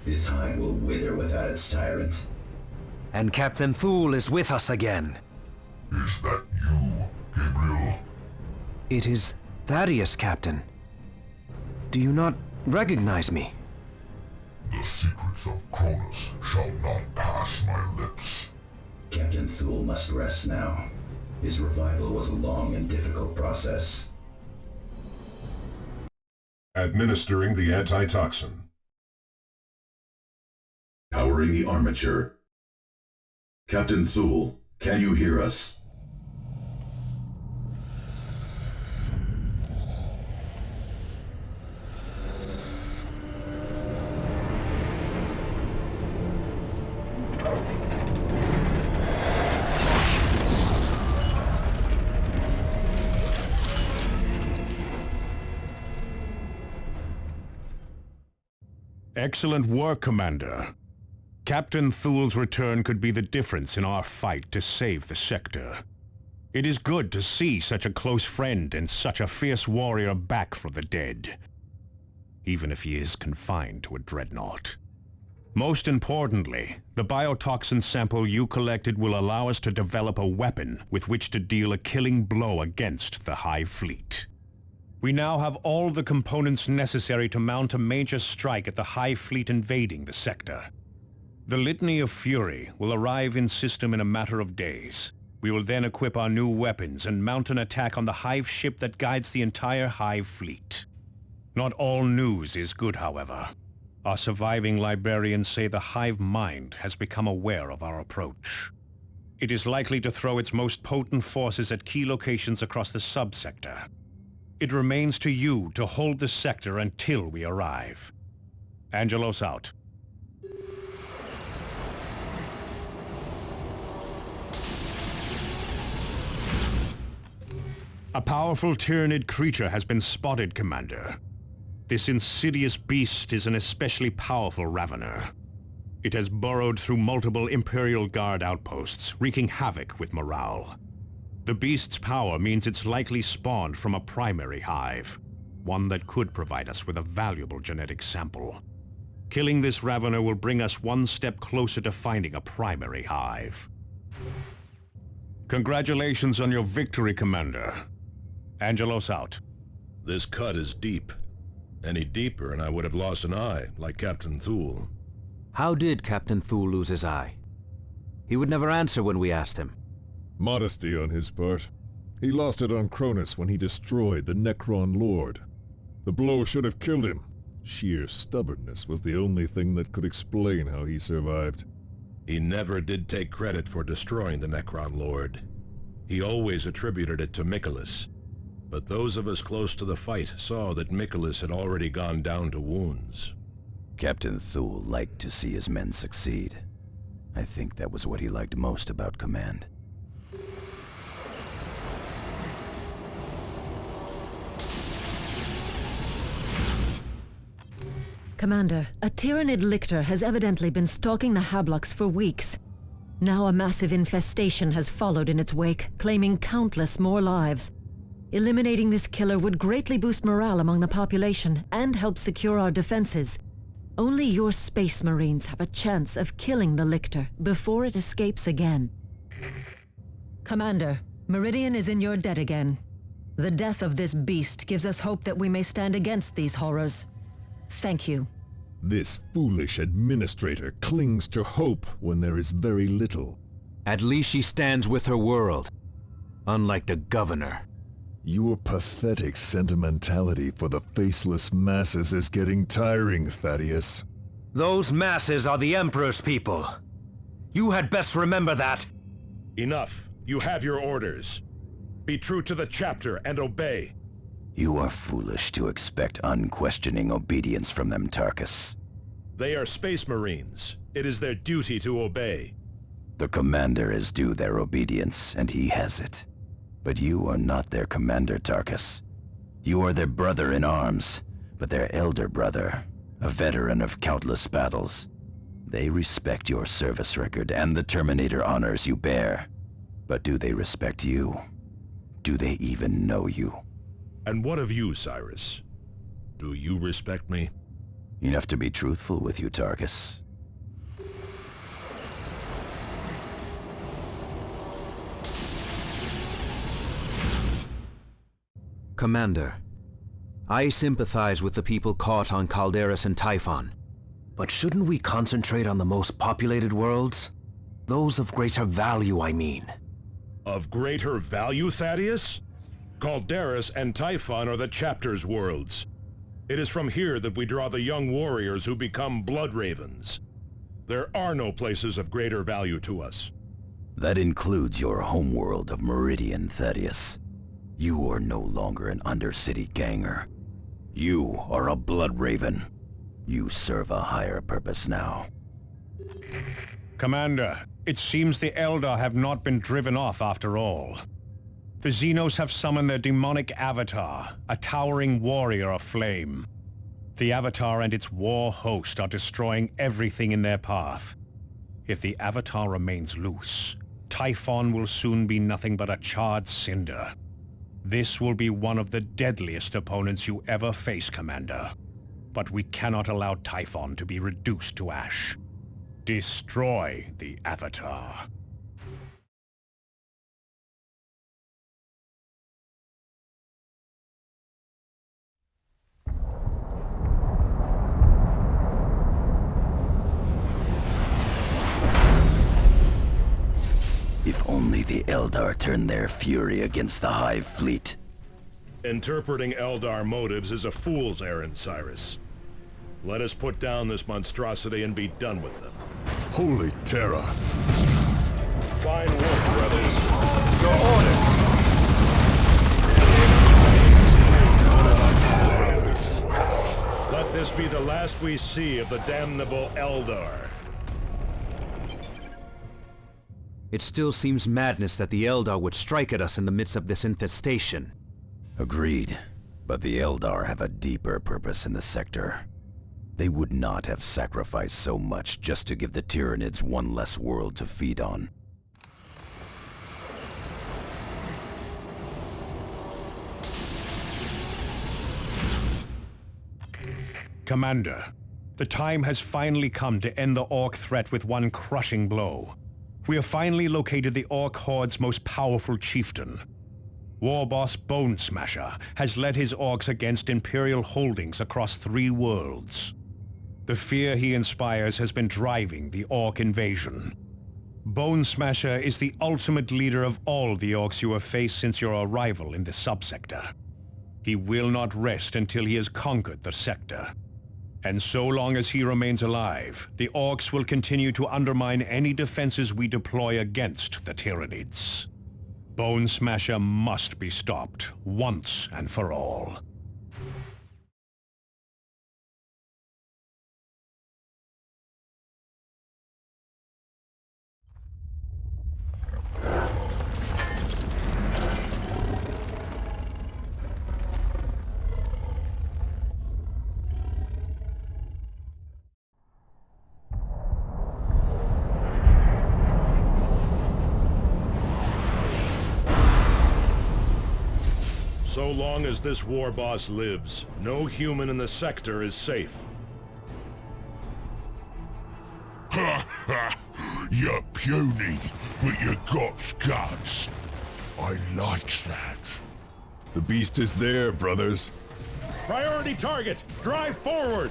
This hive will wither without its tyrant. And Captain Thule is with us again. Is that you, Gabriel? It is Thaddeus, Captain. Do you not recognize me? The secrets of Cronus shall not pass my lips. Captain Thule must rest now. His revival was a long and difficult process. Administering the antitoxin. Powering the armature. Captain Thule, can you hear us? Excellent work, Commander. Captain Thule's return could be the difference in our fight to save the sector. It is good to see such a close friend and such a fierce warrior back from the dead, even if he is confined to a dreadnought. Most importantly, the biotoxin sample you collected will allow us to develop a weapon with which to deal a killing blow against the Hive Fleet. We now have all the components necessary to mount a major strike at the Hive Fleet invading the sector. The Litany of Fury will arrive in system in a matter of days. We will then equip our new weapons and mount an attack on the Hive ship that guides the entire Hive Fleet. Not all news is good, however. Our surviving librarians say the Hive mind has become aware of our approach. It is likely to throw its most potent forces at key locations across the subsector. It remains to you to hold the sector until we arrive. Angelos out. A powerful Tyranid creature has been spotted, Commander. This insidious beast is an especially powerful Ravener. It has burrowed through multiple Imperial Guard outposts, wreaking havoc with morale. The beast's power means it's likely spawned from a primary hive, one that could provide us with a valuable genetic sample. Killing this Ravener will bring us one step closer to finding a primary hive. Congratulations on your victory, Commander. Angelos out. This cut is deep. Any deeper and I would have lost an eye, like Captain Thule. How did Captain Thule lose his eye? He would never answer when we asked him. Modesty on his part. He lost it on Cronus when he destroyed the Necron Lord. The blow should have killed him. Sheer stubbornness was the only thing that could explain how he survived. He never did take credit for destroying the Necron Lord. He always attributed it to Michaelis. But those of us close to the fight saw that Michaelis had already gone down to wounds. Captain Thule liked to see his men succeed. I think that was what he liked most about command. Commander, a Tyranid lictor has evidently been stalking the Hablocks for weeks. Now a massive infestation has followed in its wake, claiming countless more lives. Eliminating this killer would greatly boost morale among the population and help secure our defenses. Only your Space Marines have a chance of killing the lictor before it escapes again. Commander, Meridian is in your debt again. The death of this beast gives us hope that we may stand against these horrors. Thank you. This foolish administrator clings to hope when there is very little. At least she stands with her world, unlike the governor. Your pathetic sentimentality for the faceless masses is getting tiring, Thaddeus. Those masses are the Emperor's people. You had best remember that. Enough. You have your orders. Be true to the chapter and obey. You are foolish to expect unquestioning obedience from them, Tarkus. They are Space Marines. It is their duty to obey. The commander is due their obedience, and he has it. But you are not their commander, Tarkus. You are their brother in arms, but their elder brother, a veteran of countless battles. They respect your service record and the Terminator honors you bear. But do they respect you? Do they even know you? And what of you, Cyrus? Do you respect me? Enough to be truthful with you, Tarkus. Commander, I sympathize with the people caught on Calderis and Typhon. But shouldn't we concentrate on the most populated worlds? Those of greater value, I mean. Of greater value, Thaddeus? Calderis and Typhon are the chapter's worlds. It is from here that we draw the young warriors who become blood ravens. There are no places of greater value to us. That includes your homeworld of Meridian, Thaddeus. You are no longer an Undercity ganger. You are a blood raven. You serve a higher purpose now. Commander, it seems the Eldar have not been driven off after all. The Xenos have summoned their demonic avatar, a towering warrior of flame. The avatar and its war host are destroying everything in their path. If the avatar remains loose, Typhon will soon be nothing but a charred cinder. This will be one of the deadliest opponents you ever face, Commander. But we cannot allow Typhon to be reduced to ash. Destroy the Avatar. If only the Eldar turned their fury against the Hive fleet. Interpreting Eldar motives is a fool's errand, Cyrus. Let us put down this monstrosity and be done with them. Holy terror. Fine work, brothers. You're on it! Brothers. Let this be the last we see of the damnable Eldar. It still seems madness that the Eldar would strike at us in the midst of this infestation. Agreed. But the Eldar have a deeper purpose in the sector. They would not have sacrificed so much just to give the Tyranids one less world to feed on. Commander, the time has finally come to end the Ork threat with one crushing blow. We have finally located the Ork Horde's most powerful chieftain. War boss Bone Smasher has led his Orks against Imperial holdings across 3 worlds. The fear he inspires has been driving the Ork invasion. Bone Smasher is the ultimate leader of all the Orks you have faced since your arrival in the subsector. He will not rest until he has conquered the sector. And so long as he remains alive, the Orks will continue to undermine any defenses we deploy against the Tyranids. Bone Smasher must be stopped, once and for all. So long as this war boss lives, no human in the sector is safe. Ha ha! You're puny, but you got guts. I like that. The beast is there, brothers. Priority target! Drive forward!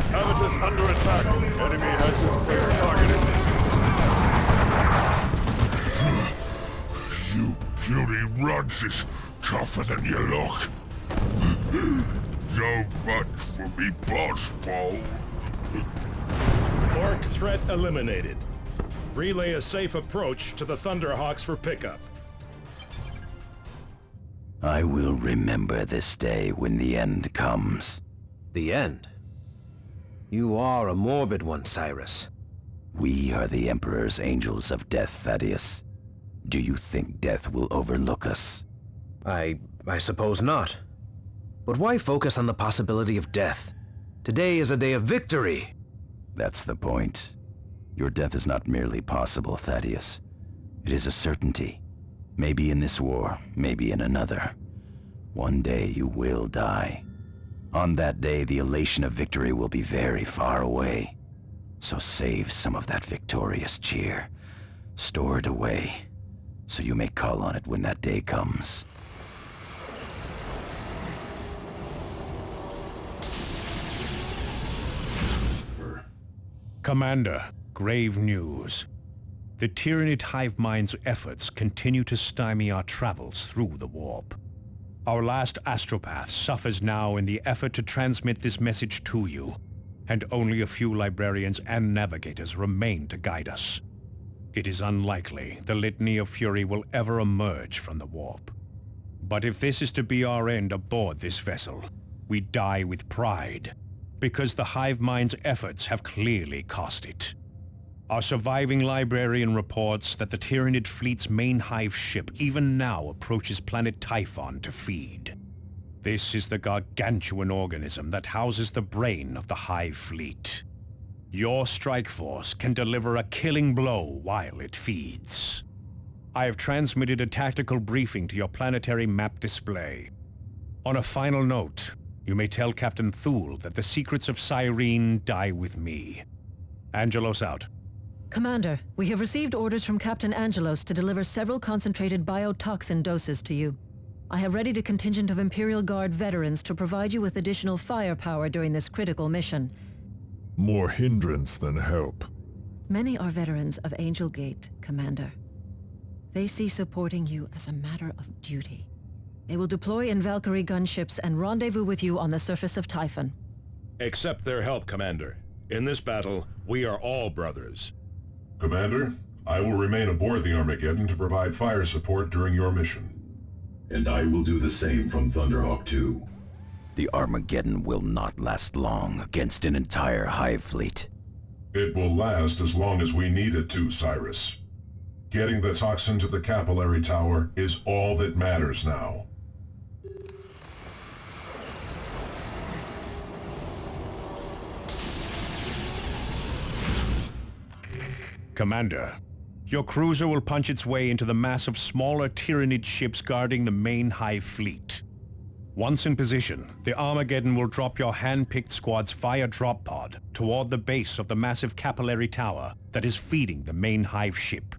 Habitus under attack. Enemy has this place targeted. You puny runts is tougher than you look. So much for me boss pole. Ork threat eliminated. Relay a safe approach to the Thunderhawks for pickup. I will remember this day when the end comes. The end? You are a morbid one, Cyrus. We are the Emperor's Angels of Death, Thaddeus. Do you think death will overlook us? I suppose not. But why focus on the possibility of death? Today is a day of victory! That's the point. Your death is not merely possible, Thaddeus. It is a certainty. Maybe in this war, maybe in another. One day you will die. On that day, the elation of victory will be very far away. So save some of that victorious cheer. Store it away, so you may call on it when that day comes. Commander, grave news. The Tyranid hive mind's efforts continue to stymie our travels through the warp. Our last astropath suffers now in the effort to transmit this message to you, and only a few librarians and navigators remain to guide us. It is unlikely the Litany of Fury will ever emerge from the warp. But if this is to be our end aboard this vessel, we die with pride, because the hive mind's efforts have clearly cost it. Our surviving librarian reports that the Tyranid fleet's main hive ship even now approaches planet Typhon to feed. This is the gargantuan organism that houses the brain of the hive fleet. Your strike force can deliver a killing blow while it feeds. I have transmitted a tactical briefing to your planetary map display. On a final note, you may tell Captain Thule that the secrets of Cyrene die with me. Angelos out. Commander, we have received orders from Captain Angelos to deliver several concentrated biotoxin doses to you. I have readied a contingent of Imperial Guard veterans to provide you with additional firepower during this critical mission. More hindrance than help. Many are veterans of Angel Gate, Commander. They see supporting you as a matter of duty. They will deploy in Valkyrie gunships and rendezvous with you on the surface of Typhon. Accept their help, Commander. In this battle, we are all brothers. Commander, I will remain aboard the Armageddon to provide fire support during your mission. And I will do the same from Thunderhawk 2. The Armageddon will not last long against an entire hive fleet. It will last as long as we need it to, Cyrus. Getting the toxin to the capillary tower is all that matters now. Commander, your cruiser will punch its way into the mass of smaller Tyranid ships guarding the main hive fleet. Once in position, the Armageddon will drop your hand-picked squad's fire drop pod toward the base of the massive capillary tower that is feeding the main hive ship.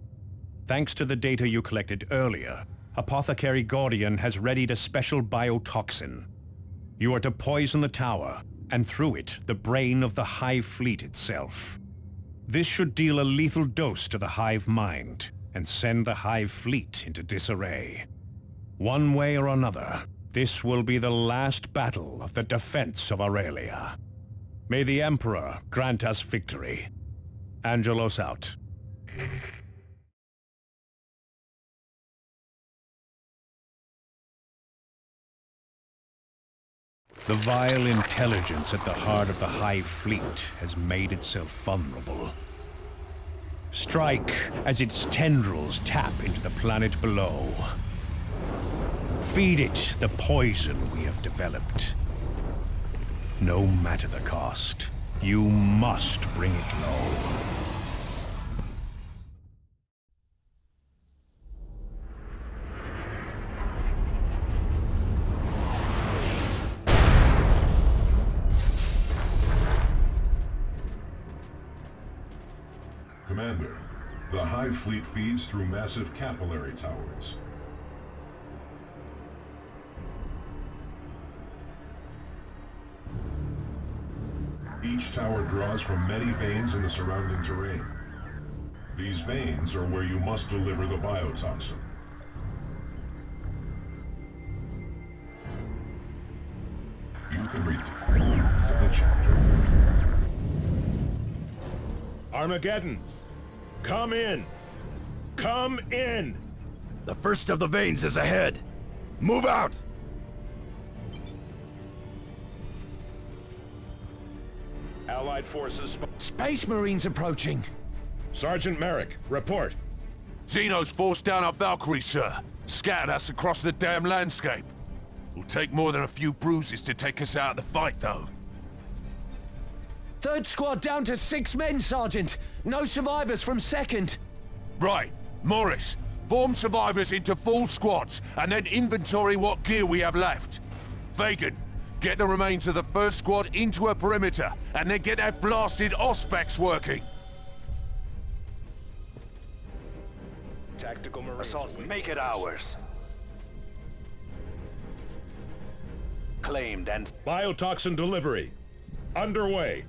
Thanks to the data you collected earlier, Apothecary Gordian has readied a special biotoxin. You are to poison the tower, and through it, the brain of the hive fleet itself. This should deal a lethal dose to the hive mind, and send the hive fleet into disarray. One way or another, this will be the last battle of the defense of Aurelia. May the Emperor grant us victory. Angelos out. The vile intelligence at the heart of the hive fleet has made itself vulnerable. Strike as its tendrils tap into the planet below. Feed it the poison we have developed. No matter the cost, you must bring it low. Commander, the hive fleet feeds through massive capillary towers. Each tower draws from many veins in the surrounding terrain. These veins are where you must deliver the biotoxin. You can read the chapter. Armageddon! Come in! Come in! The first of the veins is ahead. Move out! Allied forces... Space Marines approaching! Sergeant Merrick, report. Xenos forced down our Valkyrie, sir. Scattered us across the damn landscape. Will take more than a few bruises to take us out of the fight, though. Third squad down to 6 men, Sergeant. No survivors from second. Right. Morris, form survivors into full squads, and then inventory what gear we have left. Vagan, Get the remains of the first squad into a perimeter, and then get that blasted Auspex working. Tactical Marines. Assault, make it ours. Claimed and... Biotoxin delivery. Underway.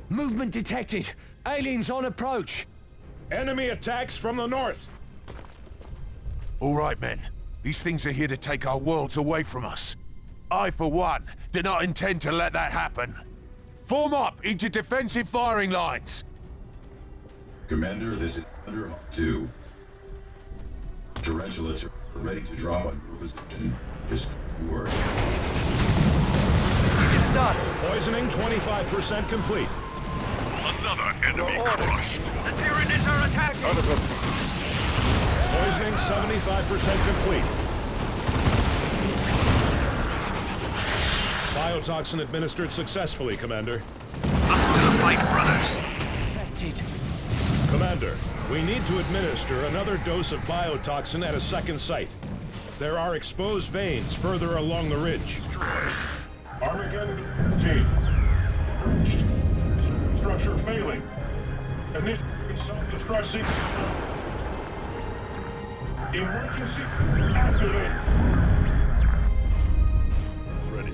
Movement detected. Aliens on approach. Enemy attacks from the north. All right, men. These things are here to take our worlds away from us. I, for one, do not intend to let that happen. Form up into defensive firing lines. Commander, this is Thunder 2. Tarantulas are ready to drop on your position. Just work. It's done. Poisoning 25% complete. Another enemy crushed. The Tyranids are attacking. Poisoning 75% complete. Biotoxin administered successfully, Commander. Up to the fight, brothers. That's it. Commander, we need to administer another dose of biotoxin at a second site. There are exposed veins further along the ridge. Armageddon team. Breached. Structure failing. Initial self-destruct sequence. Emergency activated. Ready.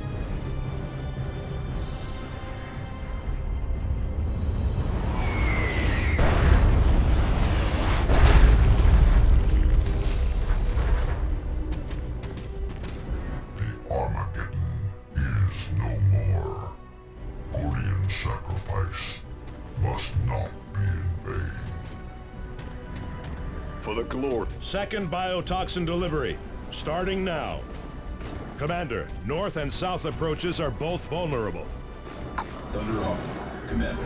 Armageddon is no more. Gordian sacrifice must not be in vain. For the glory. Second biotoxin delivery, starting now. Commander, north and south approaches are both vulnerable. Thunderhawk, Commander.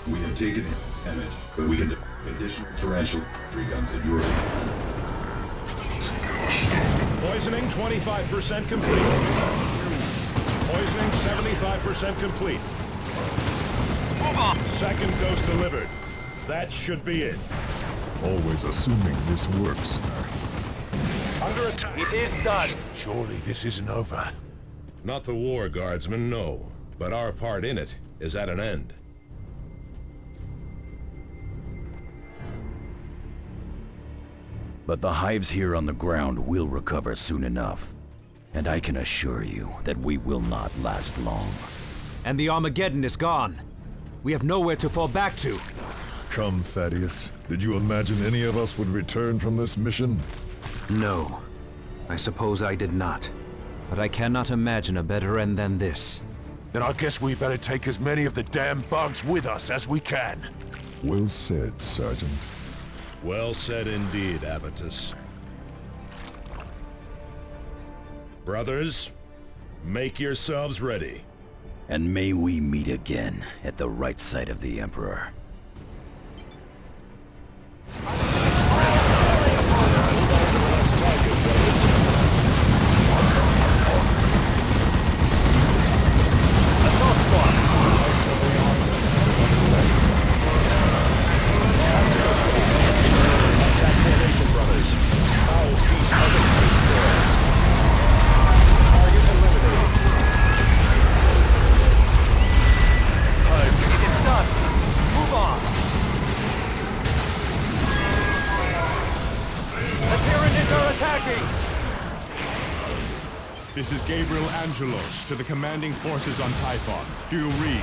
We have taken damage, but we can deploy additional tarantula tree guns at your end. Poisoning 25% complete. Poisoning 75% complete. Move on. Second dose delivered. That should be it. Always assuming this works. Under attack. It is done. Surely this isn't over. Not the war, Guardsman, no. But our part in it is at an end. But the hives here on the ground will recover soon enough. And I can assure you that we will not last long. And the Armageddon is gone. We have nowhere to fall back to. Come, Thaddeus. Did you imagine any of us would return from this mission? No. I suppose I did not. But I cannot imagine a better end than this. Then I guess we better take as many of the damn bugs with us as we can. Well said, Sergeant. Well said indeed, Avitus. Brothers, make yourselves ready. And may we meet again at the right side of the Emperor. This is Gabriel Angelos to the commanding forces on Typhon. Do you read?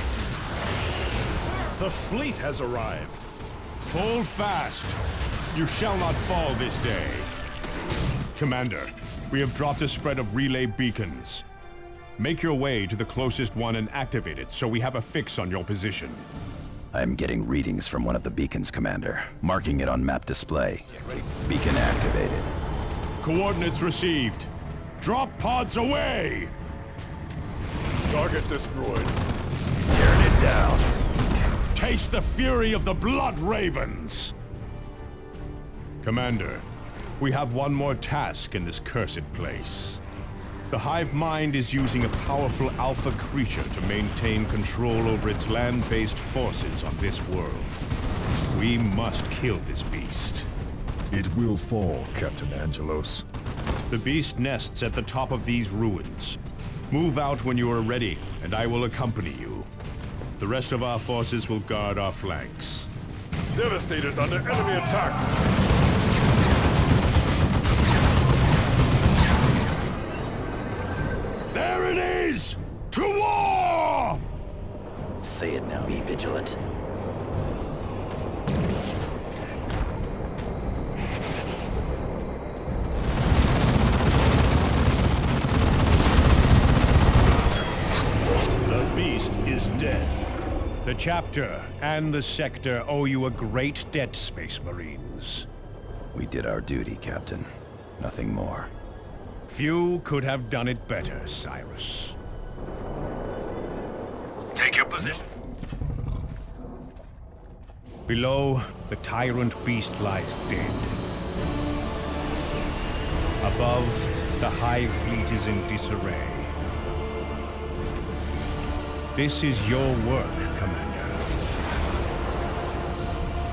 The fleet has arrived. Hold fast. You shall not fall this day. Commander, we have dropped a spread of relay beacons. Make your way to the closest one and activate it so we have a fix on your position. I'm getting readings from one of the beacons, Commander. Marking it on map display. Beacon activated. Coordinates received. Drop pods away! Target destroyed. Tearing it down. Taste the fury of the Blood Ravens! Commander, we have one more task in this cursed place. The hive mind is using a powerful alpha creature to maintain control over its land-based forces on this world. We must kill this beast. It will fall, Captain Angelos. The beast nests at the top of these ruins. Move out when you are ready, and I will accompany you. The rest of our forces will guard our flanks. Devastator's under enemy attack! There it is! To war! Say it now, be vigilant. The beast is dead. The chapter and the sector owe you a great debt, Space Marines. We did our duty, Captain. Nothing more. Few could have done it better, Cyrus. Take your position. Below, the tyrant beast lies dead. Above, the Hive Fleet is in disarray. This is your work, Commander.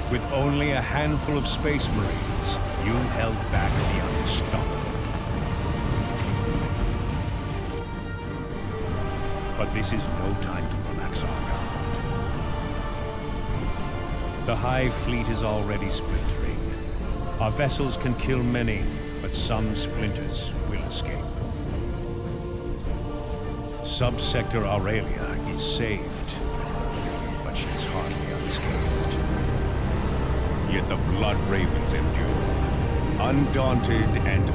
With only a handful of Space Marines, you held back the unstoppable. But this is no time to relax our guard. The Hive Fleet is already splintering. Our vessels can kill many, but some splinters will escape. Subsector Aurelia is saved, but she's hardly unscathed. Yet the Blood Ravens endure, undaunted and